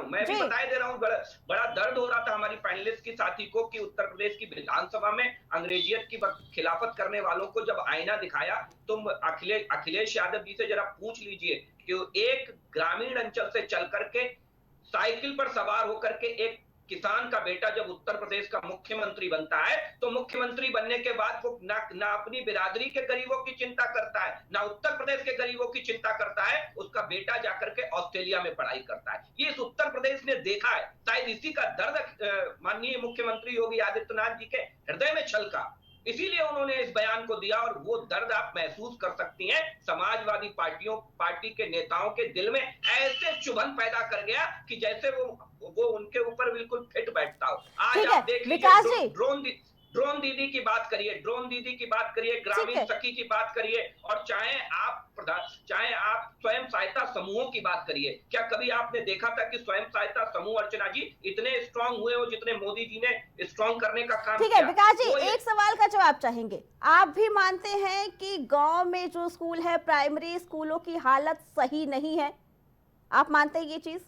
हूँ, बड़ा दर्द हो रहा था हमारी पैनलिस्ट की साथी को कि उत्तर प्रदेश की विधानसभा में अंग्रेजियत की खिलाफत करने वालों को जब आईना दिखाया, तो अखिलेश यादव जी से जरा पूछ लीजिए कि एक ग्रामीण अंचल से चल करके साइकिल पर सवार होकर के एक किसान का बेटा जब उत्तर प्रदेश का मुख्यमंत्री बनता है, तो मुख्यमंत्री बनने के बाद वो ना अपनी बिरादरी के गरीबों की चिंता करता है, ना उत्तर प्रदेश के गरीबों की चिंता करता है। उसका बेटा जाकर के ऑस्ट्रेलिया में पढ़ाई करता है। ये इस उत्तर प्रदेश ने देखा है। शायद इसी का दर्द माननीय मुख्यमंत्री योगी आदित्यनाथ जी के हृदय में छलका, इसीलिए उन्होंने इस बयान को दिया। और वो दर्द आप महसूस कर सकती हैं, समाजवादी पार्टी के नेताओं के दिल में ऐसे चुभन पैदा कर गया कि जैसे वो उनके ऊपर बिल्कुल फिट बैठता हो। आज आप देख लीजिए, ड्रोन दीदी की बात करिए, ग्रामीण सखी की बात करिए, और चाहे आप स्वयं सहायता समूहों की बात करिए। क्या कभी आपने देखा था कि स्वयं सहायता समूह अर्चना जी इतने स्ट्रांग हुए हो जितने मोदी जी ने स्ट्रांग करने का काम किया?
ठीक है विकास जी, एक सवाल का जवाब चाहेंगे। आप भी मानते हैं कि गांव में जो स्कूल है, प्राइमरी स्कूलों की हालत सही नहीं है? आप मानते हैं ये चीज?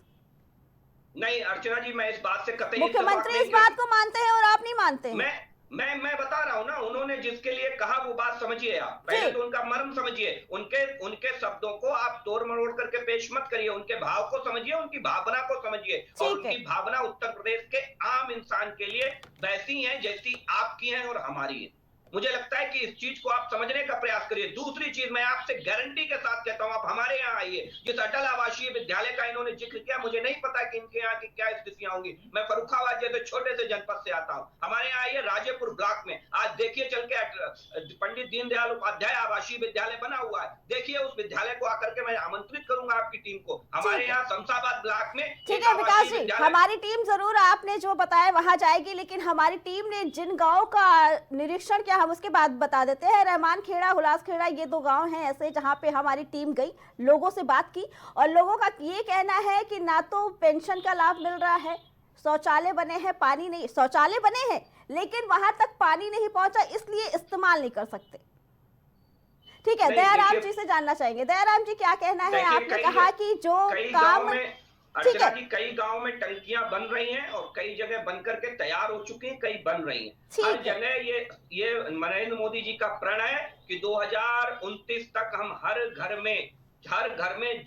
नहीं अर्चना जी, मैं इस बात से कतई
मुख्यमंत्री इस बात को मानते हैं और आप नहीं मानते हैं।
मैं बता रहा हूं ना, उन्होंने जिसके लिए कहा वो बात समझिए आप। पहले तो उनका मर्म समझिए, उनके शब्दों को आप तोड़ मरोड़ करके पेश मत करिए, उनके भाव को समझिए, उनकी भावना को समझिए। और उनकी भावना उत्तर प्रदेश के आम इंसान के लिए वैसी है जैसी आपकी है और हमारी है। मुझे लगता है कि इस चीज को आप समझने का प्रयास करिए। दूसरी चीज मैं आपसे गारंटी के साथ कहता हूं, आप हमारे यहाँ आइए। जिस अटल आवासीय विद्यालय का इन्होंने जिक्र किया, मुझे नहीं पता कि इनके यहाँ की क्या स्थितियां होंगी। मैं फर्रुखाबाद जैसे छोटे से जनपद से आता हूं। हमारे यहाँ आइए राजेपुर ब्लॉक में, आज देखिए चल के पंडित दीनदयाल उपाध्याय आवासीय विद्यालय बना हुआ है। देखिए उस विद्यालय को आकर के मैं आमंत्रित करूंगा आपकी टीम को। हमारे यहाँ शमशाबाद ब्लॉक में।
ठीक है विकास जी, हमारी टीम जरूर आपने जो बताया वहां जाएगी, लेकिन हमारी टीम ने जिन गाँव का निरीक्षण किया हम उसके बाद बता देते हैं। रहमान खेड़ा, हुलास खेड़ा, ये दो गांव हैं ऐसे जहां पे हमारी टीम गई, लोगों से बात की, और लोगों का ये कहना है कि ना तो पेंशन का लाभ मिल रहा है, शौचालय बने हैं, पानी नहीं, शौचालय बने हैं लेकिन वहां तक पानी नहीं पहुंचा, इसलिए इस्तेमाल नहीं कर सकते। ठीक है, दयाराम जी से जानना चाहेंगे। दयाराम जी क्या कहना है? आपने कहा कि जो काम
अर्चना जी कई गांव में टंकियां बन रही हैं और कई जगह बनकर के तैयार हो चुकी हैं, कई बन रही हैं। हर जगह ये नरेंद्र मोदी जी का प्रण है कि 2029 तक हम हर घर में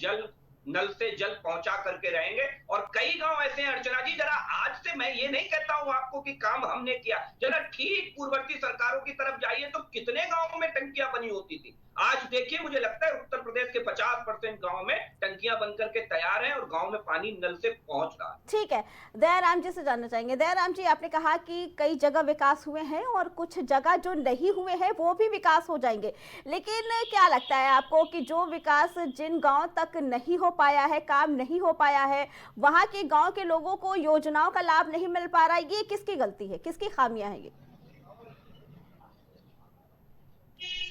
नल से जल पहुंचा करके रहेंगे। और कई गांव ऐसे हैं अर्चना जी, जरा आज से मैं ये नहीं कहता हूं आपको कि काम हमने किया, जरा ठीक पूर्ववर्ती सरकारों की तरफ जाइए तो कितने गांवों में टंकियां बनी होती थी। आज देखिए, मुझे लगता है उत्तर प्रदेश के 50% गांव में टंकियां बनकर के तैयार हैं और गांव में पानी नल से पहुंच रहा है।
ठीक है, दयाराम जी से जानना चाहेंगे। दयाराम जी, आपने कहा कि कई जगह विकास हुए हैं और कुछ जगह जो नहीं हुए हैं वो भी विकास हो जाएंगे, लेकिन क्या लगता है आपको कि जो विकास जिन गांव तक नहीं हो पाया है, काम नहीं हो पाया है, वहां के गांव के लोगों को योजनाओं का लाभ नहीं मिल पा रहा है, ये किसकी गलती है, किसकी खामियां हैं?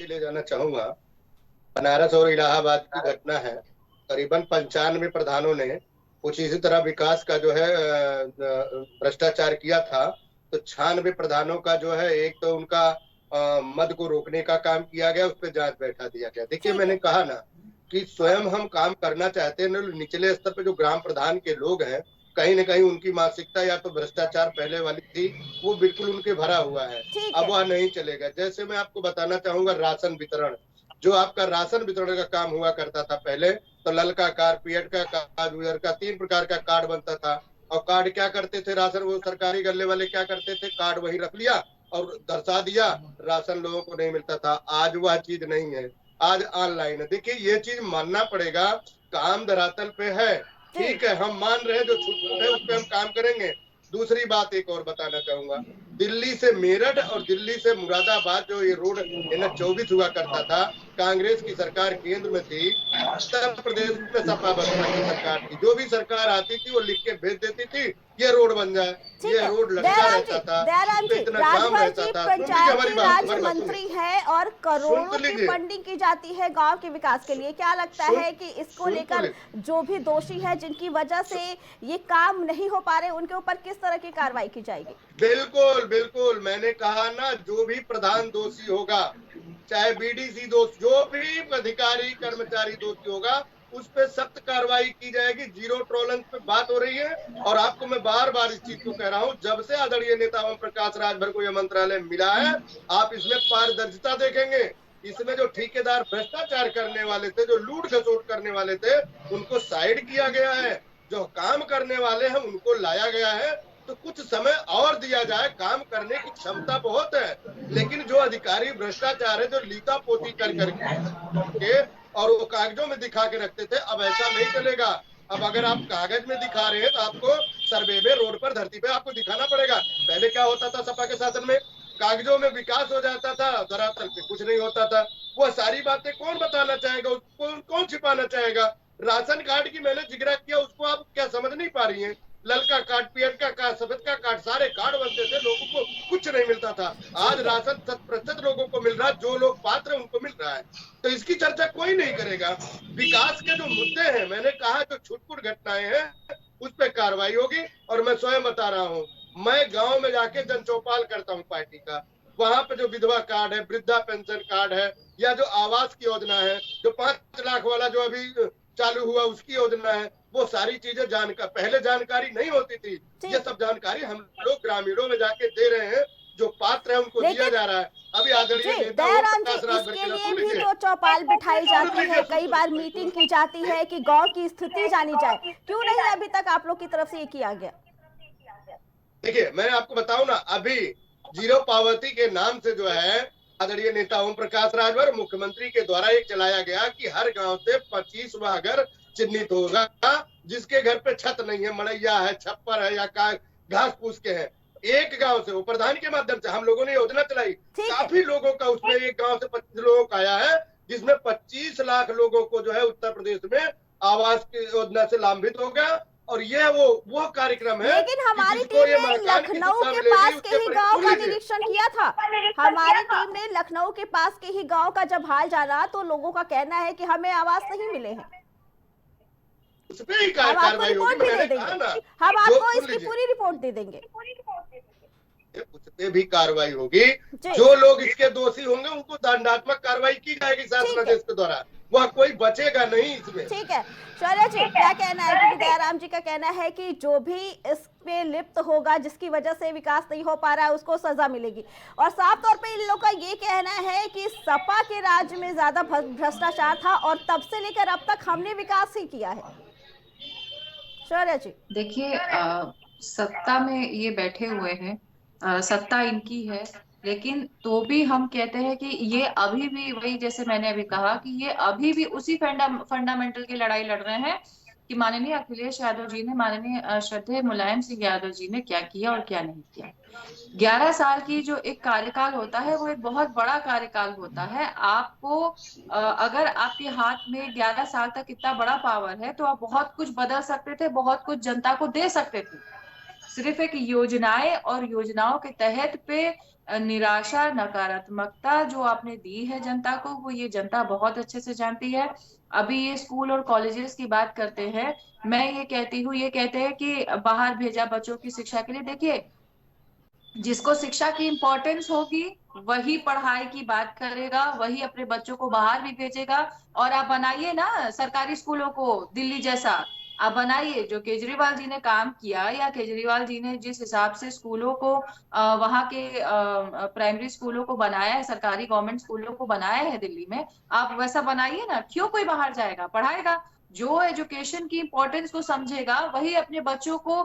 ये
ले जाना चाहूंगा, बनारस और इलाहाबाद की घटना है। करीबन 95 प्रधानों ने कुछ इसी तरह विकास का जो है भ्रष्टाचार किया था, तो 96 प्रधानों का जो है, एक तो उनका मद को रोकने का काम किया गया, उस पर जांच बैठा दिया गया। देखिए, मैंने कहा ना कि स्वयं हम काम करना चाहते हैं, निचले स्तर पे जो ग्राम प्रधान के लोग हैं, कहीं न कहीं उनकी मानसिकता या तो भ्रष्टाचार पहले वाली थी, वो बिल्कुल उनके भरा हुआ है, अब वह नहीं चलेगा। जैसे मैं आपको बताना चाहूंगा, राशन वितरण, जो आपका राशन वितरण का काम हुआ करता था पहले, तो ललका कार्ड, पीएड का कार्ड, उजर का, 3 प्रकार का कार्ड बनता था। और कार्ड क्या करते थे राशन, वो सरकारी गल्ले वाले क्या करते थे, कार्ड वही रख लिया और दर्शा दिया, राशन लोगों को नहीं मिलता था। आज वह चीज नहीं है, आज ऑनलाइन है। देखिए ये चीज मानना पड़ेगा, काम धरातल पे है, ठीक है, हम मान रहे हैं, जो छूट है उस पे हम काम करेंगे। दूसरी बात एक और बताना चाहूंगा, दिल्ली से मेरठ और दिल्ली से मुरादाबाद जो ये रोड NH-24 हुआ करता था, कांग्रेस की सरकार केंद्र में थी, उत्तर प्रदेश में सपा बसपा की सरकार थी, जो भी सरकार आती थी वो लिख के भेज देती थी ये रोड बन जाए, ये रोड लटका रहता था,
दयाराम जी,
इतना जाम
राजभर
रहता
जी
था।
पंचायती राज मंत्री है और करोड़ों की फंडिंग की जाती है गांव के विकास के लिए। क्या लगता है कि इसको लेकर जो भी दोषी है, जिनकी वजह से ये काम नहीं हो पा रहे, उनके ऊपर किस तरह की कार्रवाई की जाएगी?
बिल्कुल बिल्कुल, मैंने कहा ना, जो भी प्रधान दोषी होगा, चाहे BDC दोषी, जो भी अधिकारी कर्मचारी दोषी होगा, उस पे सख्त कार्रवाई की जाएगी। जीरो टॉलरेंस पे बात हो रही है। और आपको मैं बार बार इस चीज को कह रहा हूँ, जब से आदरणीय नेता ओम प्रकाश राजभर को यह मंत्रालय मिला है, आप इसमें पारदर्शिता देखेंगे। इसमें जो ठेकेदार भ्रष्टाचार करने वाले थे, जो लूट खसोट करने वाले थे, उनको साइड किया गया है। जो काम करने वाले हैं उनको लाया गया है। तो कुछ समय और दिया जाए, काम करने की क्षमता बहुत है, लेकिन जो अधिकारी भ्रष्टाचार है, जो लीता पोती कर करके और वो कागजों में दिखा के रखते थे, अब ऐसा नहीं चलेगा। अब अगर आप कागज में दिखा रहे हैं तो आपको सर्वे में, रोड पर, धरती पे आपको दिखाना पड़ेगा। पहले क्या होता था सपा के शासन में, कागजों में विकास हो जाता था, धरातल पे कुछ नहीं होता था। वह सारी बातें कौन बताना चाहेगा, उसको कौन छिपाना चाहेगा? राशन कार्ड की मैंने जिक्र किया, उसको आप क्या समझ नहीं पा रही है? ललका कार्ड, पीएम का कार्ड, सफेद का कार्ड, सारे कार्ड बनते थे, लोगों को कुछ नहीं मिलता था। आज राशन 100% लोगों को मिल रहा है, जो लोग पात्र हैं उनको मिल रहा है। तो इसकी चर्चा कोई नहीं करेगा। विकास के जो मुद्दे हैं, मैंने कहा जो छुटपुट घटनाएं हैं उस पर कार्रवाई होगी। और मैं स्वयं बता रहा हूँ, मैं गाँव में जाके जन चौपाल करता हूँ पार्टी का, वहां पे जो विधवा कार्ड है, वृद्धा पेंशन कार्ड है, या जो आवास की योजना है, जो 5 लाख वाला जो अभी चालू हुआ उसकी योजना है, वो सारी चीजें पहले जानकारी नहीं होती थी। ये सब जानकारी हम लोग ग्रामीणों में जाके दे रहे हैं, जो पात्र है उनको दिया जा रहा है। अभी आदरणीय नेता
इसके लिए भी तो चौपाल बिठाई जाती है, कई बार मीटिंग की जाती है कि गांव की स्थिति जानी जाए, क्यों नहीं अभी तक आप लोग की तरफ से ये किया गया?
देखिए मैं आपको बताऊं ना, अभी जीरो पावर्टी के नाम से जो है आदरणीय नेता ओम प्रकाश राजभर मुख्यमंत्री के द्वारा एक चलाया गया कि हर गांव से 25वां घर चिन्हित होगा, जिसके घर पे छत नहीं है, मड़ैया है, छप्पर है या घास फूस के हैं। एक गांव से, वो प्रधान के माध्यम से हम लोगों ने योजना चलाई, काफी लोगों का उसमें, एक गांव से 25 लोगों का आया है, जिसमें 25 लाख लोगों को जो है उत्तर प्रदेश में आवास की योजना से लाभान्वित होगा। और ये वो कार्यक्रम है।
लेकिन हमारी टीम ने लखनऊ के पास के ही गांव का निरीक्षण किया था। हमारी टीम ने लखनऊ के पास के ही गांव का जब हाल जाना, तो लोगों का कहना है कि हमें आवास नहीं मिले हैं। हम आपको रिपोर्ट भी दे देंगे, हम आपको इसकी पूरी रिपोर्ट दे देंगे।
उस पे भी कार्रवाई होगी। जो लोग इसके दोषी होंगे उनको दंडात्मक कार्रवाई की जाएगी शासनादेश के द्वारा, वह कोई बचेगा नहीं इसमें।
ठीक है शौर्य जी, क्या कहना है? क्योंकि दयाराम जी का कहना है कि जो भी इसमें लिप्त होगा, जिसकी वजह से विकास नहीं हो पा रहा है, उसको सजा मिलेगी। और साफ तौर पे इन लोगों का ये कहना है कि सपा के राज्य में ज्यादा भ्रष्टाचार था और तब से लेकर अब तक हमने विकास ही किया है। शौर्य जी,
देखिए सत्ता में ये बैठे हुए हैं, सत्ता इनकी है, लेकिन तो भी हम कहते हैं कि ये अभी भी वही, जैसे मैंने अभी कहा कि ये अभी भी उसी फंडामेंटल की लड़ाई लड़ रहे हैं कि माननीय अखिलेश यादव जी ने, माननीय श्रद्धेय मुलायम सिंह यादव जी ने क्या किया और क्या नहीं किया। 11 साल की जो एक कार्यकाल होता है वो एक बहुत बड़ा कार्यकाल होता है। आपको अगर आपके हाथ में 11 साल तक इतना बड़ा पावर है तो आप बहुत कुछ बदल सकते थे, बहुत कुछ जनता को दे सकते थे। सिर्फ एक योजनाएं और योजनाओं के तहत पे निराशा, नकारात्मकता जो आपने दी है जनता को, वो ये जनता बहुत अच्छे से जानती है। अभी ये स्कूल और कॉलेजेस की बात करते हैं, मैं ये कहती हूँ, ये कहते हैं कि बाहर भेजा बच्चों की शिक्षा के लिए। देखिए, जिसको शिक्षा की इम्पोर्टेंस होगी वही पढ़ाई की बात करेगा, वही अपने बच्चों को बाहर भी भेजेगा। और आप बनाइए ना सरकारी स्कूलों को दिल्ली जैसा, आप बनाइए। जो केजरीवाल जी ने काम किया, या केजरीवाल जी ने जिस हिसाब से स्कूलों को, वहां के प्राइमरी स्कूलों को बनाया है, सरकारी गवर्नमेंट स्कूलों को बनाया है दिल्ली में, आप वैसा बनाइए ना। क्यों कोई बाहर जाएगा? पढ़ाएगा। जो एजुकेशन की इंपॉर्टेंस को समझेगा वही अपने बच्चों को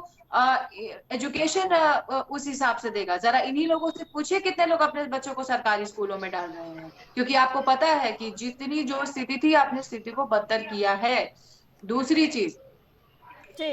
एजुकेशन उस हिसाब से देगा। जरा इन्हीं लोगों से पूछिए कितने लोग अपने बच्चों को सरकारी स्कूलों में डाल रहे हैं, क्योंकि आपको पता है कि जितनी जो स्थिति थी आपने स्थिति को बदतर किया है। दूसरी चीज,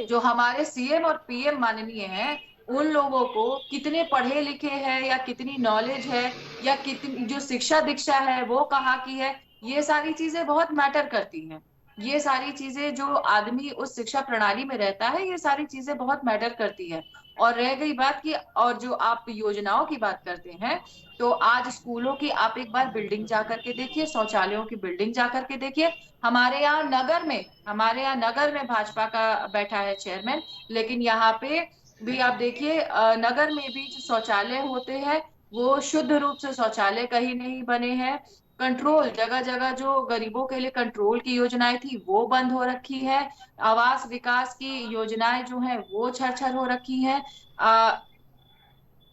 जो हमारे सीएम और पीएम माननीय हैं, उन लोगों को कितने पढ़े लिखे हैं या कितनी नॉलेज है या कितनी जो शिक्षा दीक्षा है वो कहाँ की है, ये सारी चीजें बहुत मैटर करती हैं। ये सारी चीजें जो आदमी उस शिक्षा प्रणाली में रहता है, ये सारी चीजें बहुत मैटर करती है। और रह गई बात की, और जो आप योजनाओं की बात करते हैं, तो आज स्कूलों की आप एक बार बिल्डिंग जाकर के देखिए, शौचालयों की बिल्डिंग जाकर के देखिए। हमारे यहाँ नगर में भाजपा का बैठा है चेयरमैन, लेकिन यहाँ पे भी आप देखिए नगर में भी जो शौचालय होते हैं वो शुद्ध रूप से शौचालय कहीं नहीं बने हैं। कंट्रोल जगह जगह जो गरीबों के लिए कंट्रोल की योजनाएं थी वो बंद हो रखी है। आवास विकास की योजनाएं जो है वो छर हो रखी है।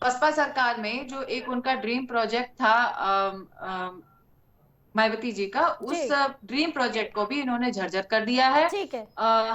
बसपा सरकार में जो एक उनका ड्रीम प्रोजेक्ट था मायावती जी का, उस ड्रीम प्रोजेक्ट को भी इन्होंने झरझर कर दिया है।
ठीक है।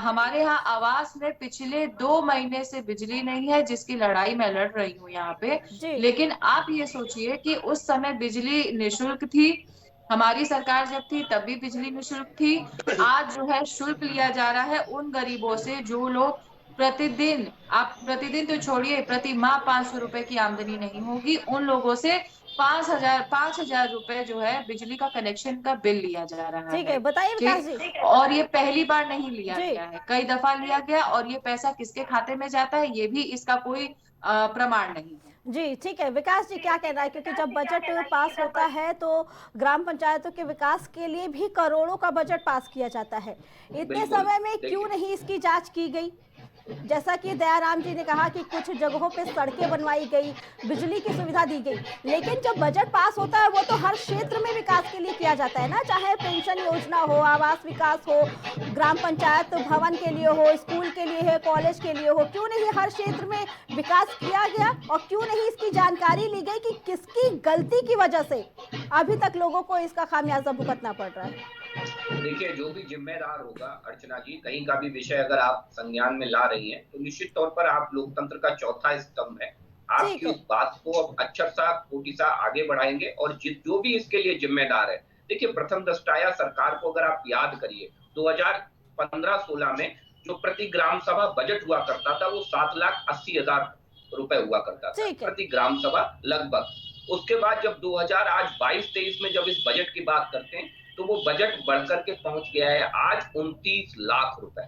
हमारे यहाँ आवास में पिछले 2 महीने से बिजली नहीं है, जिसकी लड़ाई मैं लड़ रही हूँ यहाँ पे। लेकिन आप ये सोचिए कि उस समय बिजली निःशुल्क थी, हमारी सरकार जब थी तब भी बिजली निःशुल्क थी। आज जो है शुल्क लिया जा रहा है उन गरीबों से जो लोग प्रतिदिन, आप प्रतिदिन तो छोड़िए, प्रति माह 500 रुपए की आमदनी नहीं होगी, उन लोगों से 5,000 रुपए जो है बिजली का कनेक्शन का बिल लिया जा रहा है।
ठीक है, बताइए विकास जी।
और ये पहली बार नहीं लिया गया है, कई दफा लिया गया, और ये पैसा किसके खाते में जाता है ये भी इसका कोई प्रमाण नहीं है।
जी ठीक है, विकास जी क्या कहना है, क्योंकि जब बजट पास होता है तो ग्राम पंचायतों के विकास के लिए भी करोड़ों का बजट पास किया जाता है, इतने समय में क्यों नहीं इसकी जांच की गई? जैसा कि दयाराम जी ने कहा कि कुछ जगहों पे सड़कें बनवाई गई, बिजली की सुविधा दी गई, लेकिन जब बजट पास होता है वो तो हर क्षेत्र में विकास के लिए किया जाता है ना, चाहे पेंशन योजना हो, आवास विकास हो, ग्राम पंचायत भवन के लिए हो, स्कूल के लिए है, कॉलेज के लिए हो, क्यों नहीं हर क्षेत्र में विकास किया गया? और क्यों नहीं इसकी जानकारी ली गई कि किसकी गलती की वजह से अभी तक लोगों को इसका खामियाजा भुगतना पड़ रहा है?
देखिए, जो भी जिम्मेदार होगा अर्चना जी, कहीं का भी विषय अगर आप संज्ञान में ला रही हैं तो निश्चित तौर पर आप लोकतंत्र का चौथा स्तंभ है, आपकी उस बात को अब अच्छा सा कोटि सा आगे बढ़ाएंगे। और जो भी इसके लिए जिम्मेदार है, देखिए प्रथम दृष्टया सरकार को अगर आप याद करिए 2015-16 में जो प्रति ग्राम सभा बजट हुआ करता था वो 7,80,000 रुपए हुआ करता था प्रति ग्राम सभा लगभग। उसके बाद जब 2022-23 में जब इस बजट की बात करते हैं तो वो बजट बढ़कर के पहुंच गया है आज 29 लाख रुपए।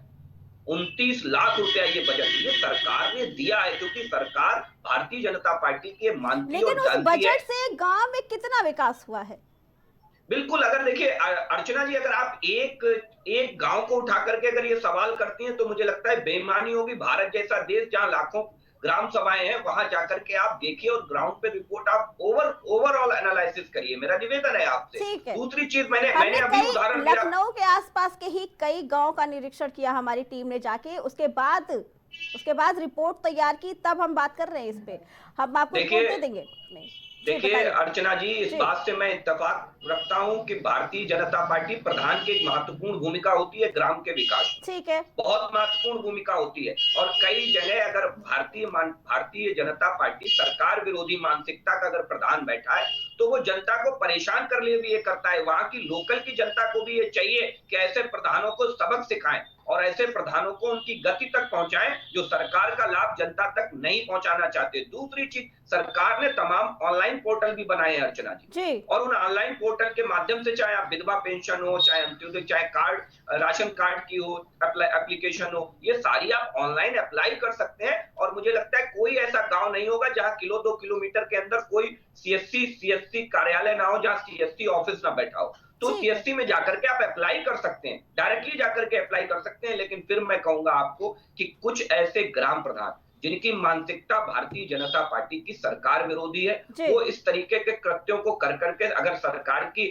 29 लाख रुपया ये बजट ये सरकार ने दिया है, क्योंकि सरकार भारतीय जनता पार्टी के मानती है।
लेकिन उस बजट से गांव में कितना विकास हुआ है?
बिल्कुल, अगर देखिए अर्चना जी, अगर आप एक गांव को उठा करके अगर ये सवाल करती हैं तो मुझे लगता है बेईमानी होगी। भारत जैसा देश जहां लाखों ग्राम सभाएं हैं, वहां जाकर के आप देखिए और ग्राउंड पे रिपोर्ट आप ओवरऑल एनालिसिस करिए, मेरा निवेदन है आपसे। दूसरी चीज मैंने अभी उदाहरण दिया,
लखनऊ के आसपास के ही कई गांव का निरीक्षण किया हमारी टीम ने जाके, उसके बाद रिपोर्ट तैयार की, तब हम बात कर रहे हैं इस पे, हम आपको रिपोर्ट दे देंगे।
देखिए अर्चना जी, इस बात से मैं इत्तेफाक रखता हूं कि भारतीय जनता पार्टी प्रधान की एक महत्वपूर्ण भूमिका होती है ग्राम के विकास,
ठीक है,
बहुत महत्वपूर्ण भूमिका होती है। और कई जगह अगर भारतीय जनता पार्टी सरकार विरोधी मानसिकता का अगर प्रधान बैठा है तो वो जनता को परेशान कर लिए भी ये करता है। वहां की लोकल की जनता को भी ये चाहिए कि ऐसे प्रधानों को सबक सिखाएं और ऐसे प्रधानों को उनकी गति तक पहुंचाएं जो सरकार का लाभ जनता तक नहीं पहुंचाना चाहते। दूसरी चीज, सरकार ने तमाम ऑनलाइन पोर्टल भी बनाए हैं अर्चना जी, और उन ऑनलाइन पोर्टल के माध्यम से चाहे आप विधवा पेंशन हो, चाहे अंत्योदय, चाहे राशन कार्ड की हो एप्लीकेशन हो, ये सारी आप ऑनलाइन अप्लाई कर सकते हैं। और मुझे लगता है कोई ऐसा गांव नहीं होगा जहां 2 किलोमीटर के अंदर कोई सीएससी कार्यालय ना हो, जहां सीएससी ऑफिस ना बैठा हो। तो सीएससी में जाकर के आप अप्लाई कर सकते हैं, डायरेक्टली जाकर के अप्लाई कर सकते हैं। लेकिन फिर मैं कहूंगा आपको कि कुछ ऐसे ग्राम प्रधान जिनकी मानसिकता भारतीय जनता पार्टी की सरकार विरोधी है,
जी।
वो इस तरीके के कृत्यों को कर करके अगर सरकार की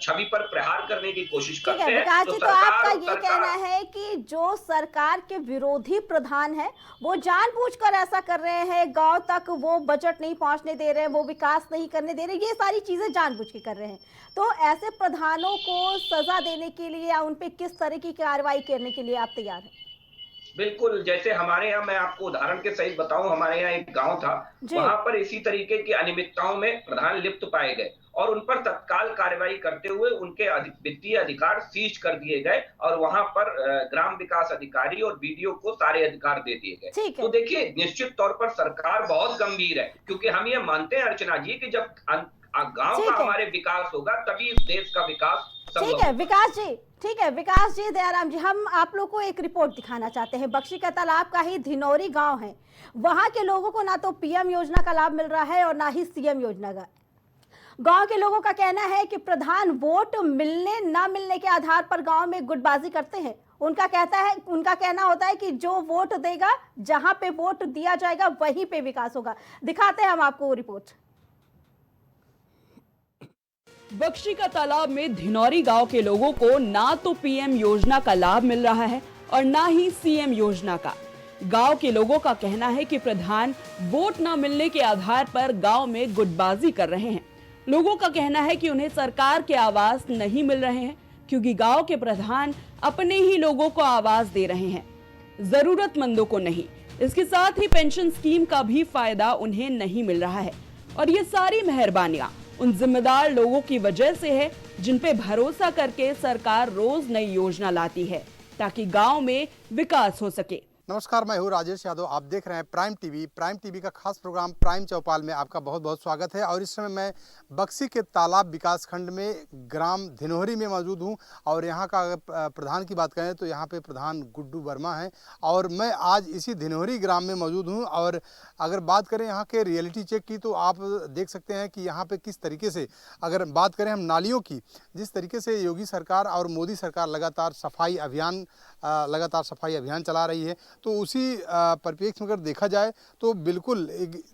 छवि पर प्रहार करने की कोशिश
ठीक है
करते हैं
विकास
तो
जी, तो आपका ये
सरकार
कहना है कि जो सरकार के विरोधी प्रधान है वो जानबूझकर ऐसा कर रहे हैं, गांव तक वो बजट नहीं पहुंचने दे रहे हैं, वो विकास नहीं करने दे रहे, ये सारी चीजें जानबूझ के कर रहे हैं। तो ऐसे प्रधानों को सजा देने के लिए या उन पे किस तरह की कार्रवाई करने के लिए आप तैयार हैं?
बिल्कुल, जैसे हमारे यहाँ, मैं आपको उदाहरण के सहित बताऊं, हमारे यहाँ एक गांव था, वहां पर इसी तरीके की अनियमितताओं में प्रधान लिप्त पाए गए और उन पर तत्काल कार्रवाई करते हुए उनके वित्तीय अधिकार सीज कर दिए गए और वहां पर ग्राम विकास अधिकारी और बीडीओ को सारे अधिकार दे दिए गए। तो देखिए, निश्चित तौर पर सरकार बहुत गंभीर है, क्योंकि हम ये मानते हैं अर्चना जी कि जब गांव का हमारे विकास होगा तभी इस देश का विकास संभव
ठीक है विकास जी, ठीक है विकास जी, दयाराम जी, हम आप लोग को एक रिपोर्ट दिखाना चाहते हैं। बख्शी का तालाब का ही धिनौरी गांव है, वहां के लोगों को ना तो पीएम योजना का लाभ मिल रहा है और ना ही सीएम योजना का। गांव के लोगों का कहना है कि प्रधान वोट मिलने ना मिलने के आधार पर गांव में गुटबाजी करते हैं। उनका कहना होता है कि जो वोट देगा, जहां पे वोट दिया जाएगा वहीं पे विकास होगा। दिखाते हैं हम आपको रिपोर्ट।
बख्शी का तालाब में धिनौरी गांव के लोगों को ना तो पीएम योजना का लाभ मिल रहा है और ना ही सीएम योजना का। गांव के लोगों का कहना है कि प्रधान वोट न मिलने के आधार पर गांव में गुटबाजी कर रहे हैं। लोगों का कहना है कि उन्हें सरकार के आवास नहीं मिल रहे हैं क्योंकि गांव के प्रधान अपने ही लोगों को आवास दे रहे हैं, जरूरतमंदों को नहीं। इसके साथ ही पेंशन स्कीम का भी फायदा उन्हें नहीं मिल रहा है और ये सारी मेहरबानियां उन जिम्मेदार लोगों की वजह से है जिन पे भरोसा करके सरकार रोज नई योजना लाती है ताकि गांव में विकास हो सके।
नमस्कार, मैं हूँ राजेश यादव। आप देख रहे हैं प्राइम टीवी का खास प्रोग्राम प्राइम चौपाल में आपका बहुत बहुत स्वागत है। और इस समय मैं बक्सी के तालाब विकास खंड में ग्राम धिनौरी में मौजूद हूँ और यहाँ का प्रधान की बात करें तो यहाँ पे प्रधान गुड्डू वर्मा है और मैं आज इसी धिनौरी ग्राम में मौजूद हूँ। और अगर बात करें यहाँ के रियलिटी चेक की तो आप देख सकते हैं कि यहाँ पे किस तरीके से, अगर बात करें हम नालियों की, जिस तरीके से योगी सरकार और मोदी सरकार लगातार सफाई अभियान चला रही है, तो उसी परिप्रेक्ष्य में अगर देखा जाए तो बिल्कुल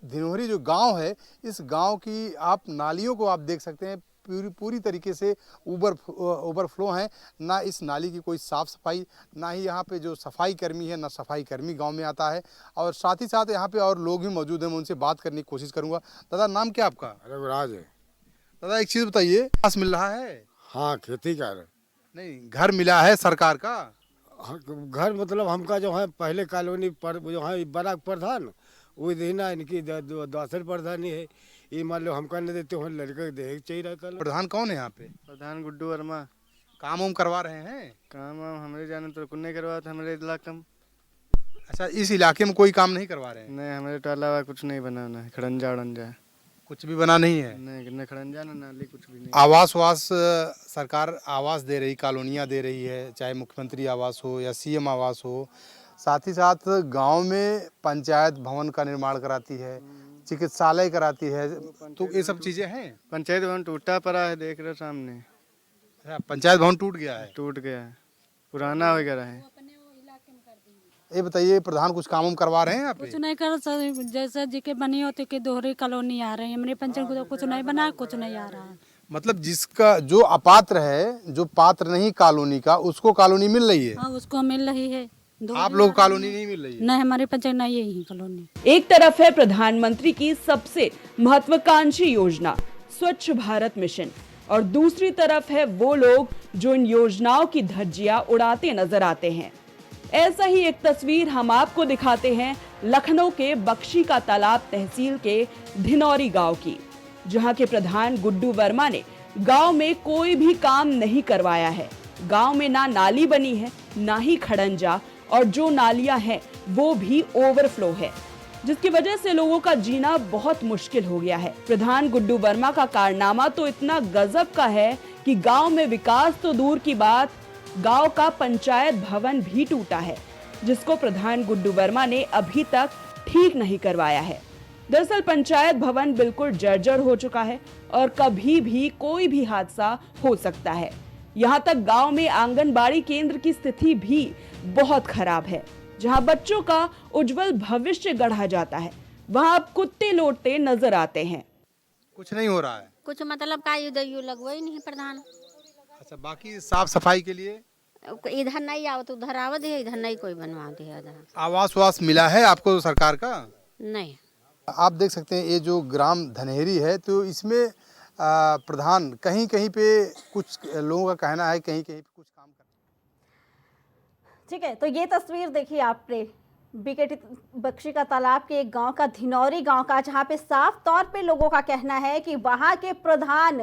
धिनौरी जो गांव है, इस गांव की आप नालियों को आप देख सकते हैं पूरी तरीके से ओवरफ्लो है। ना इस नाली की कोई साफ़ सफाई, ना ही यहाँ पे जो सफाई कर्मी है, ना सफाई कर्मी गांव में आता है। और साथ ही साथ यहाँ पे और लोग भी मौजूद हैं, मैं उनसे बात करने की कोशिश करूँगा। दादा, नाम क्या आपका?
रघुराज है।
दादा, एक चीज़ बताइए, घास मिल रहा है?
हाँ, खेती कर नहीं,
घर मिला है सरकार का?
घर मतलब हमका जो है पहले कॉलोनी पर जो है बड़ा प्रधान, वो देना इनकी दूसरे प्रधानी है, ये मान लो हमका नहीं देते हो, लड़के देख चाहिए।
प्रधान कौन है यहाँ पे?
प्रधान गुड्डू वर्मा।
काम वाम करवा रहे हैं?
काम हमारे जाने तो कुछ नहीं करवा था हमारे इलाके में।
अच्छा, इस इलाके में कोई काम नहीं करवा रहे हैं?
नहीं, हमारे टाला कुछ नहीं बना है, खड़ंजा उड़ंजा
कुछ भी बना नहीं है?
नहीं, खड़ंजा ना नाली कुछ भी नहीं।
आवास सरकार आवास दे रही, कॉलोनियाँ दे रही है, चाहे मुख्यमंत्री आवास हो या सीएम आवास हो। साथ ही साथ गांव में पंचायत भवन का निर्माण कराती है, चिकित्सालय कराती है, तो ये सब चीजें हैं।
पंचायत भवन टूटा पड़ा है, देख रहे सामने।
पंचायत भवन टूट गया है?
टूट गया है, पुराना वगैरह है।
ये बताइए, प्रधान कुछ काम करवा रहे हैं यहाँ पे?
कुछ नहीं कर सकते, जैसे जी के बनी होती कि दोहरी कॉलोनी आ रही है, हमारे पंचायत को तो कुछ नहीं बना, कुछ नहीं आ रहा है।
मतलब जिसका जो अपात्र है, जो पात्र नहीं कॉलोनी का, उसको कॉलोनी मिल रही है?
हाँ, उसको मिल रही है।
आप लोग कॉलोनी नहीं मिल रही है?
नहीं, हमारी पंचायत नहीं है यही कॉलोनी।
एक तरफ है प्रधानमंत्री की सबसे महत्वाकांक्षी योजना स्वच्छ भारत मिशन और दूसरी तरफ है वो लोग जो इन योजनाओं की धज्जियां उड़ाते नजर आते हैं। ऐसा ही एक तस्वीर हम आपको दिखाते हैं लखनऊ के बख्शी का तालाब तहसील के धिनौरी गांव की, जहां के प्रधान गुड्डू वर्मा ने गांव में कोई भी काम नहीं करवाया है। गांव में ना नाली बनी है, ना ही खड़ंजा, और जो नालियां हैं वो भी ओवरफ्लो है, जिसकी वजह से लोगों का जीना बहुत मुश्किल हो गया है। प्रधान गुड्डू वर्मा का कारनामा तो इतना गजब का है कि गांव में विकास तो दूर की बात, गांव का पंचायत भवन भी टूटा है, जिसको प्रधान गुड्डू वर्मा ने अभी तक ठीक नहीं करवाया है। दरअसल पंचायत भवन बिल्कुल जर्जर हो चुका है और कभी भी कोई भी हादसा हो सकता है। यहाँ तक गांव में आंगनबाड़ी केंद्र की स्थिति भी बहुत खराब है, जहां बच्चों का उज्जवल भविष्य गढ़ा जाता है, वहां अब कुत्ते लौटते नजर आते हैं।
कुछ नहीं हो रहा है।
कुछ मतलब का युद्ध लगवा ही नहीं प्रधान।
अच्छा, बाकी साफ सफाई के लिए
इधर नहीं आओ तो उधर आवत है, इधर नहीं कोई बनवा दे।
आवास वास मिला है आपको सरकार का?
नहीं।
आप देख सकते हैं ये जो ग्राम धनहेरी है, तो इसमें प्रधान कहीं कहीं पे कुछ लोगों का कहना है कहीं कहीं पे कुछ काम कर।
ठीक है, तो ये तस्वीर देखिए आपने बीकेटी बख्शी का तालाब के एक गांव का, धिनौरी गांव का, जहां पे साफ तौर पे लोगों का कहना है कि वहां के प्रधान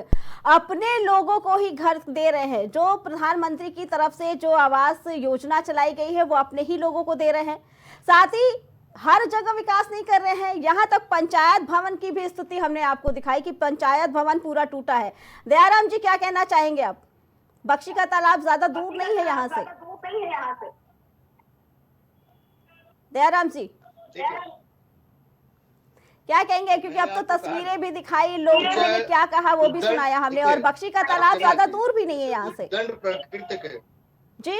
अपने लोगों को ही घर दे रहे हैं। जो प्रधानमंत्री की तरफ से जो आवास योजना चलाई गई है वो अपने ही लोगों को दे रहे हैं, साथ ही हर जगह विकास नहीं कर रहे हैं। यहाँ तक पंचायत भवन की भी स्थिति हमने आपको दिखाई कि पंचायत भवन पूरा टूटा है। दयाराम जी क्या कहना चाहेंगे आप? बख्शी का तालाब ज्यादा दूर नहीं है यहाँ से। दयाराम जी क्या कहेंगे, क्योंकि अब तो तस्वीरें भी दिखाई, लोगों ने क्या कहा वो भी सुनाया हमने, और बख्शी का तालाब ज्यादा दूर भी नहीं है यहाँ से। जी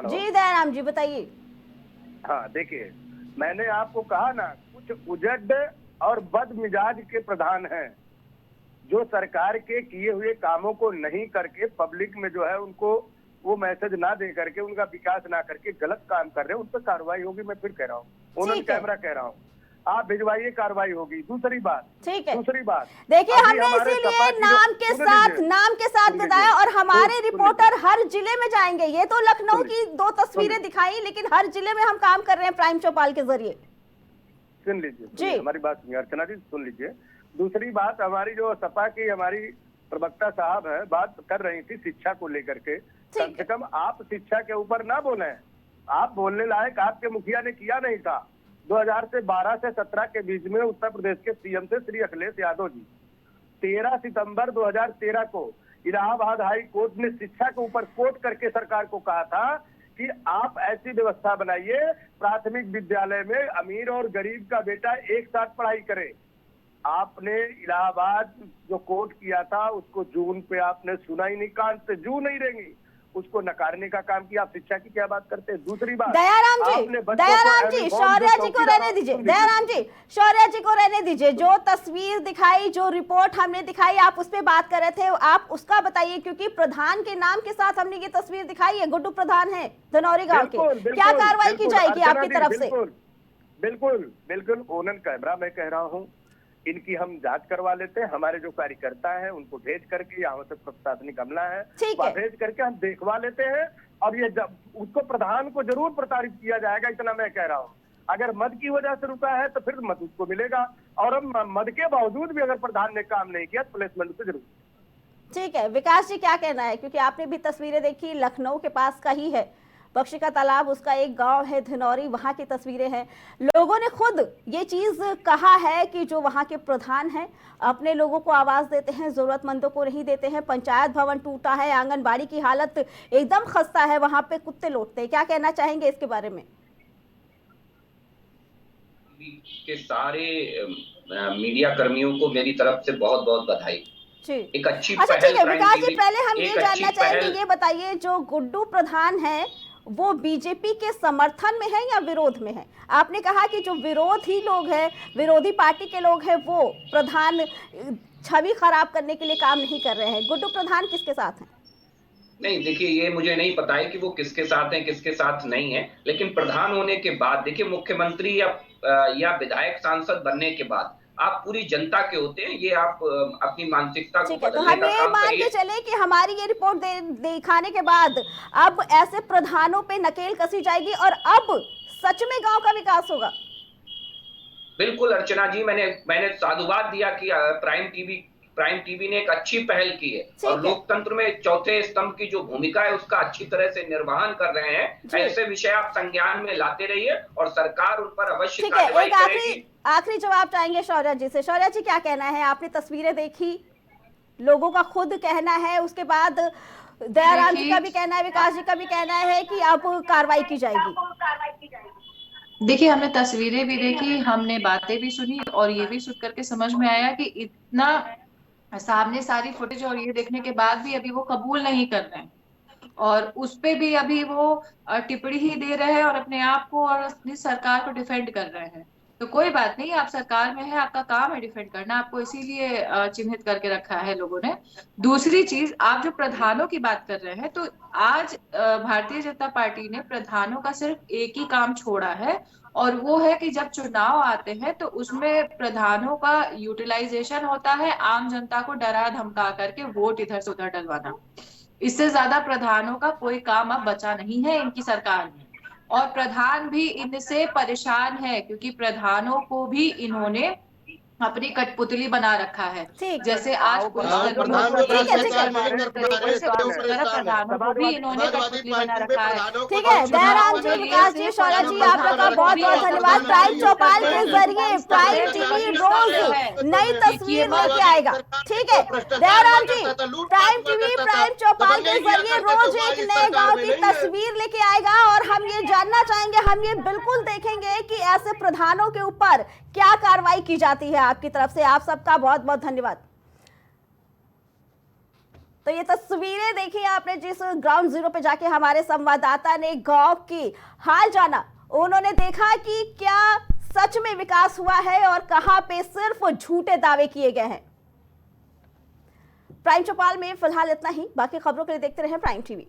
जी दयाराम जी बताइए।
हाँ देखिए, मैंने आपको कहा ना, कुछ उजड और बदमिजाज के प्रधान हैं जो सरकार के किए हुए कामों को नहीं करके पब्लिक में जो है उनको वो मैसेज ना दे करके, उनका विकास ना करके गलत काम कर रहे हैं। उन पर कार्रवाई होगी। मैं फिर कह रहा हूँ, ऑन कैमरा कह रहा हूँ, आप भिजवाइए, कार्रवाई होगी। दूसरी बात,
ठीक है,
दूसरी बात
देखिए, हमने इसीलिए नाम के साथ बताया, और हमारे रिपोर्टर हर जिले में जाएंगे। ये तो लखनऊ की 2 तस्वीरें दिखाई, लेकिन हर जिले में हम काम कर रहे हैं प्राइम चौपाल के जरिए।
सुन लीजिए जी, हमारी बात सुनिए अर्चना जी, सुन लीजिए। दूसरी बात, हमारी जो सपा की हमारी प्रवक्ता साहब है, बात कर रही थी शिक्षा को लेकर के। कम से कम आप शिक्षा के ऊपर ना बोले। आप बोलने लायक आपके मुखिया ने किया नहीं था। 2012 से 17 के बीच में उत्तर प्रदेश के सीएम थे श्री अखिलेश यादव जी। 13 सितंबर 2013 को इलाहाबाद हाई कोर्ट ने शिक्षा के ऊपर कोर्ट करके सरकार को कहा था कि आप ऐसी व्यवस्था बनाइए प्राथमिक विद्यालय में अमीर और गरीब का बेटा एक साथ पढ़ाई करे। आपने इलाहाबाद जो कोर्ट किया था उसको जून पे आपने सुना ही नहीं, कान से जू नहीं रहेंगी, उसको नकारने का काम किया। आप शिक्षा की क्या बात करते हैं? दूसरी बात,
दयाराम जी शौर्या जी को रहने दीजिए। दयाराम जी शौर्या जी को रहने दीजिए। जो तस्वीर दिखाई, जो रिपोर्ट हमने दिखाई, आप उस पर बात कर रहे थे, आप उसका बताइए, क्योंकि प्रधान के नाम के साथ हमने ये तस्वीर दिखाई है। गुड्डू प्रधान है धनौरी गाँव के, क्या कार्रवाई की जाएगी आपकी तरफ से?
बिल्कुल बिल्कुल ऑन कैमरा मैं कह रहा हूँ, इनकी हम जांच करवा लेते हैं। हमारे जो कार्यकर्ता हैं उनको भेज करके, यहाँ से प्रशासनिक अमला है वहाँ भेज करके हम देखवा लेते हैं, और ये उसको प्रधान को जरूर प्रताड़ित किया जाएगा, इतना मैं कह रहा हूँ। अगर मद की वजह से रुका है तो फिर मद उसको मिलेगा, और अब मद के बावजूद भी अगर प्रधान ने काम नहीं किया तो प्लेसमेंट उसे जरूर।
ठीक है, विकास जी क्या कहना है, क्योंकि आपने भी तस्वीरें देखी, लखनऊ के पास का ही है बख्शी का तालाब, उसका एक गांव है धिनौरी, वहां की तस्वीरें हैं। लोगों ने खुद ये चीज कहा है कि जो वहां के प्रधान हैं अपने लोगों को आवाज देते हैं, जरूरतमंदों को नहीं देते हैं। पंचायत भवन टूटा है, आंगनबाड़ी की हालत एकदम खस्ता है, वहां पे कुत्ते लौटते हैं। क्या कहना चाहेंगे इसके बारे में?
के सारे मीडिया कर्मियों को मेरी तरफ से बहुत बहुत बधाई। एक अच्छी
अच्छा ठीक है विकास जी, पहले हम ये जानना चाहेंगे, ये बताइए जो गुड्डू प्रधान है वो बीजेपी के समर्थन में है या विरोध में है? आपने कहा कि जो विरोधी लोग हैं, विरोधी पार्टी के लोग हैं, वो प्रधान छवि खराब करने के लिए काम नहीं कर रहे हैं। गुड्डू प्रधान किसके साथ हैं?
नहीं देखिए, ये मुझे नहीं पता है कि वो किसके साथ हैं किसके साथ नहीं है, लेकिन प्रधान होने के बाद देखिए, मुख्यमंत्री या विधायक सांसद बनने के बाद आप पूरी जनता के होते हैं। ये आप अपनी मानसिकता को
तो हम ये मान के चले कि हमारी ये रिपोर्ट दिखाने के बाद अब ऐसे प्रधानों पे नकेल कसी जाएगी और अब सच में गांव का विकास होगा।
बिल्कुल अर्चना जी, मैंने साधुवाद दिया कि प्राइम टीवी ने एक अच्छी पहल की है, और लोकतंत्र में चौथे स्तंभ की जो भूमिका है उसका अच्छी तरह से निर्वहन कर रहे हैं। ऐसे विषय आप संज्ञान में लाते रहिए और सरकार उन पर अवश्य कार्रवाई करेगी।
आखिरी जवाब चाहेंगे शौर्या जी से। शौर्या जी क्या कहना है? आपने तस्वीरें देखी, लोगों का खुद कहना है, उसके बाद दयाराम जी का भी कहना है, विकास जी का भी कहना है कि अब कार्रवाई की जाएगी।
देखिए, हमने तस्वीरें भी देखी, हमने बातें भी सुनी, और ये भी सुन करके समझ में आया कि इतना सामने सारी फुटेज और ये देखने के बाद भी अभी वो कबूल नहीं कर रहे हैं, और उस पे भी अभी वो टिप्पणी ही दे रहे हैं और अपने आप को और अपनी सरकार को डिफेंड कर रहे हैं। तो कोई बात नहीं, आप सरकार में है, आपका काम है डिफेंड करना, आपको इसीलिए चिन्हित करके रखा है लोगों ने। दूसरी चीज, आप जो प्रधानों की बात कर रहे हैं, तो आज भारतीय जनता पार्टी ने प्रधानों का सिर्फ एक ही काम छोड़ा है, और वो है कि जब चुनाव आते हैं तो उसमें प्रधानों का यूटिलाइजेशन होता है आम जनता को डरा धमका करके वोट इधर से उधर डलवाना। इससे ज्यादा प्रधानों का कोई काम अब बचा नहीं है इनकी सरकार में, और प्रधान भी इनसे परेशान है क्योंकि प्रधानों को भी इन्होंने अपनी कठपुतली बना रखा है। जैसे आज प्रधानों को भी इन्होंने कठपुतली बना रखा है।
ठीक है, दयाराम जी, विकास जी, शौर्य जी, आप लोग का बहुत बहुत धन्यवाद। प्राइम चौपाल के जरिए प्राइम टीवी रोज नई तस्वीर लेके आएगा। ठीक है दयाराम जी, प्राइम टीवी प्राइम चौपाल के जरिए रोज एक नए गांव की तस्वीर लेके आएगा, और हम ये जानना चाहेंगे, हम ये बिल्कुल देखेंगे कि ऐसे प्रधानों के ऊपर क्या कार्रवाई की जाती है आपकी तरफ से। आप सबका बहुत बहुत धन्यवाद। तो ये तस्वीरें देखी आपने, जिस ग्राउंड जीरो पे जाके हमारे संवाददाता ने गांव की हाल जाना। उन्होंने देखा कि क्या सच में विकास हुआ है और कहां पे सिर्फ झूठे दावे किए गए हैं। प्राइम चौपाल में फिलहाल इतना ही। बाकी खबरों के लिए देखते रहें प्राइम टीवी।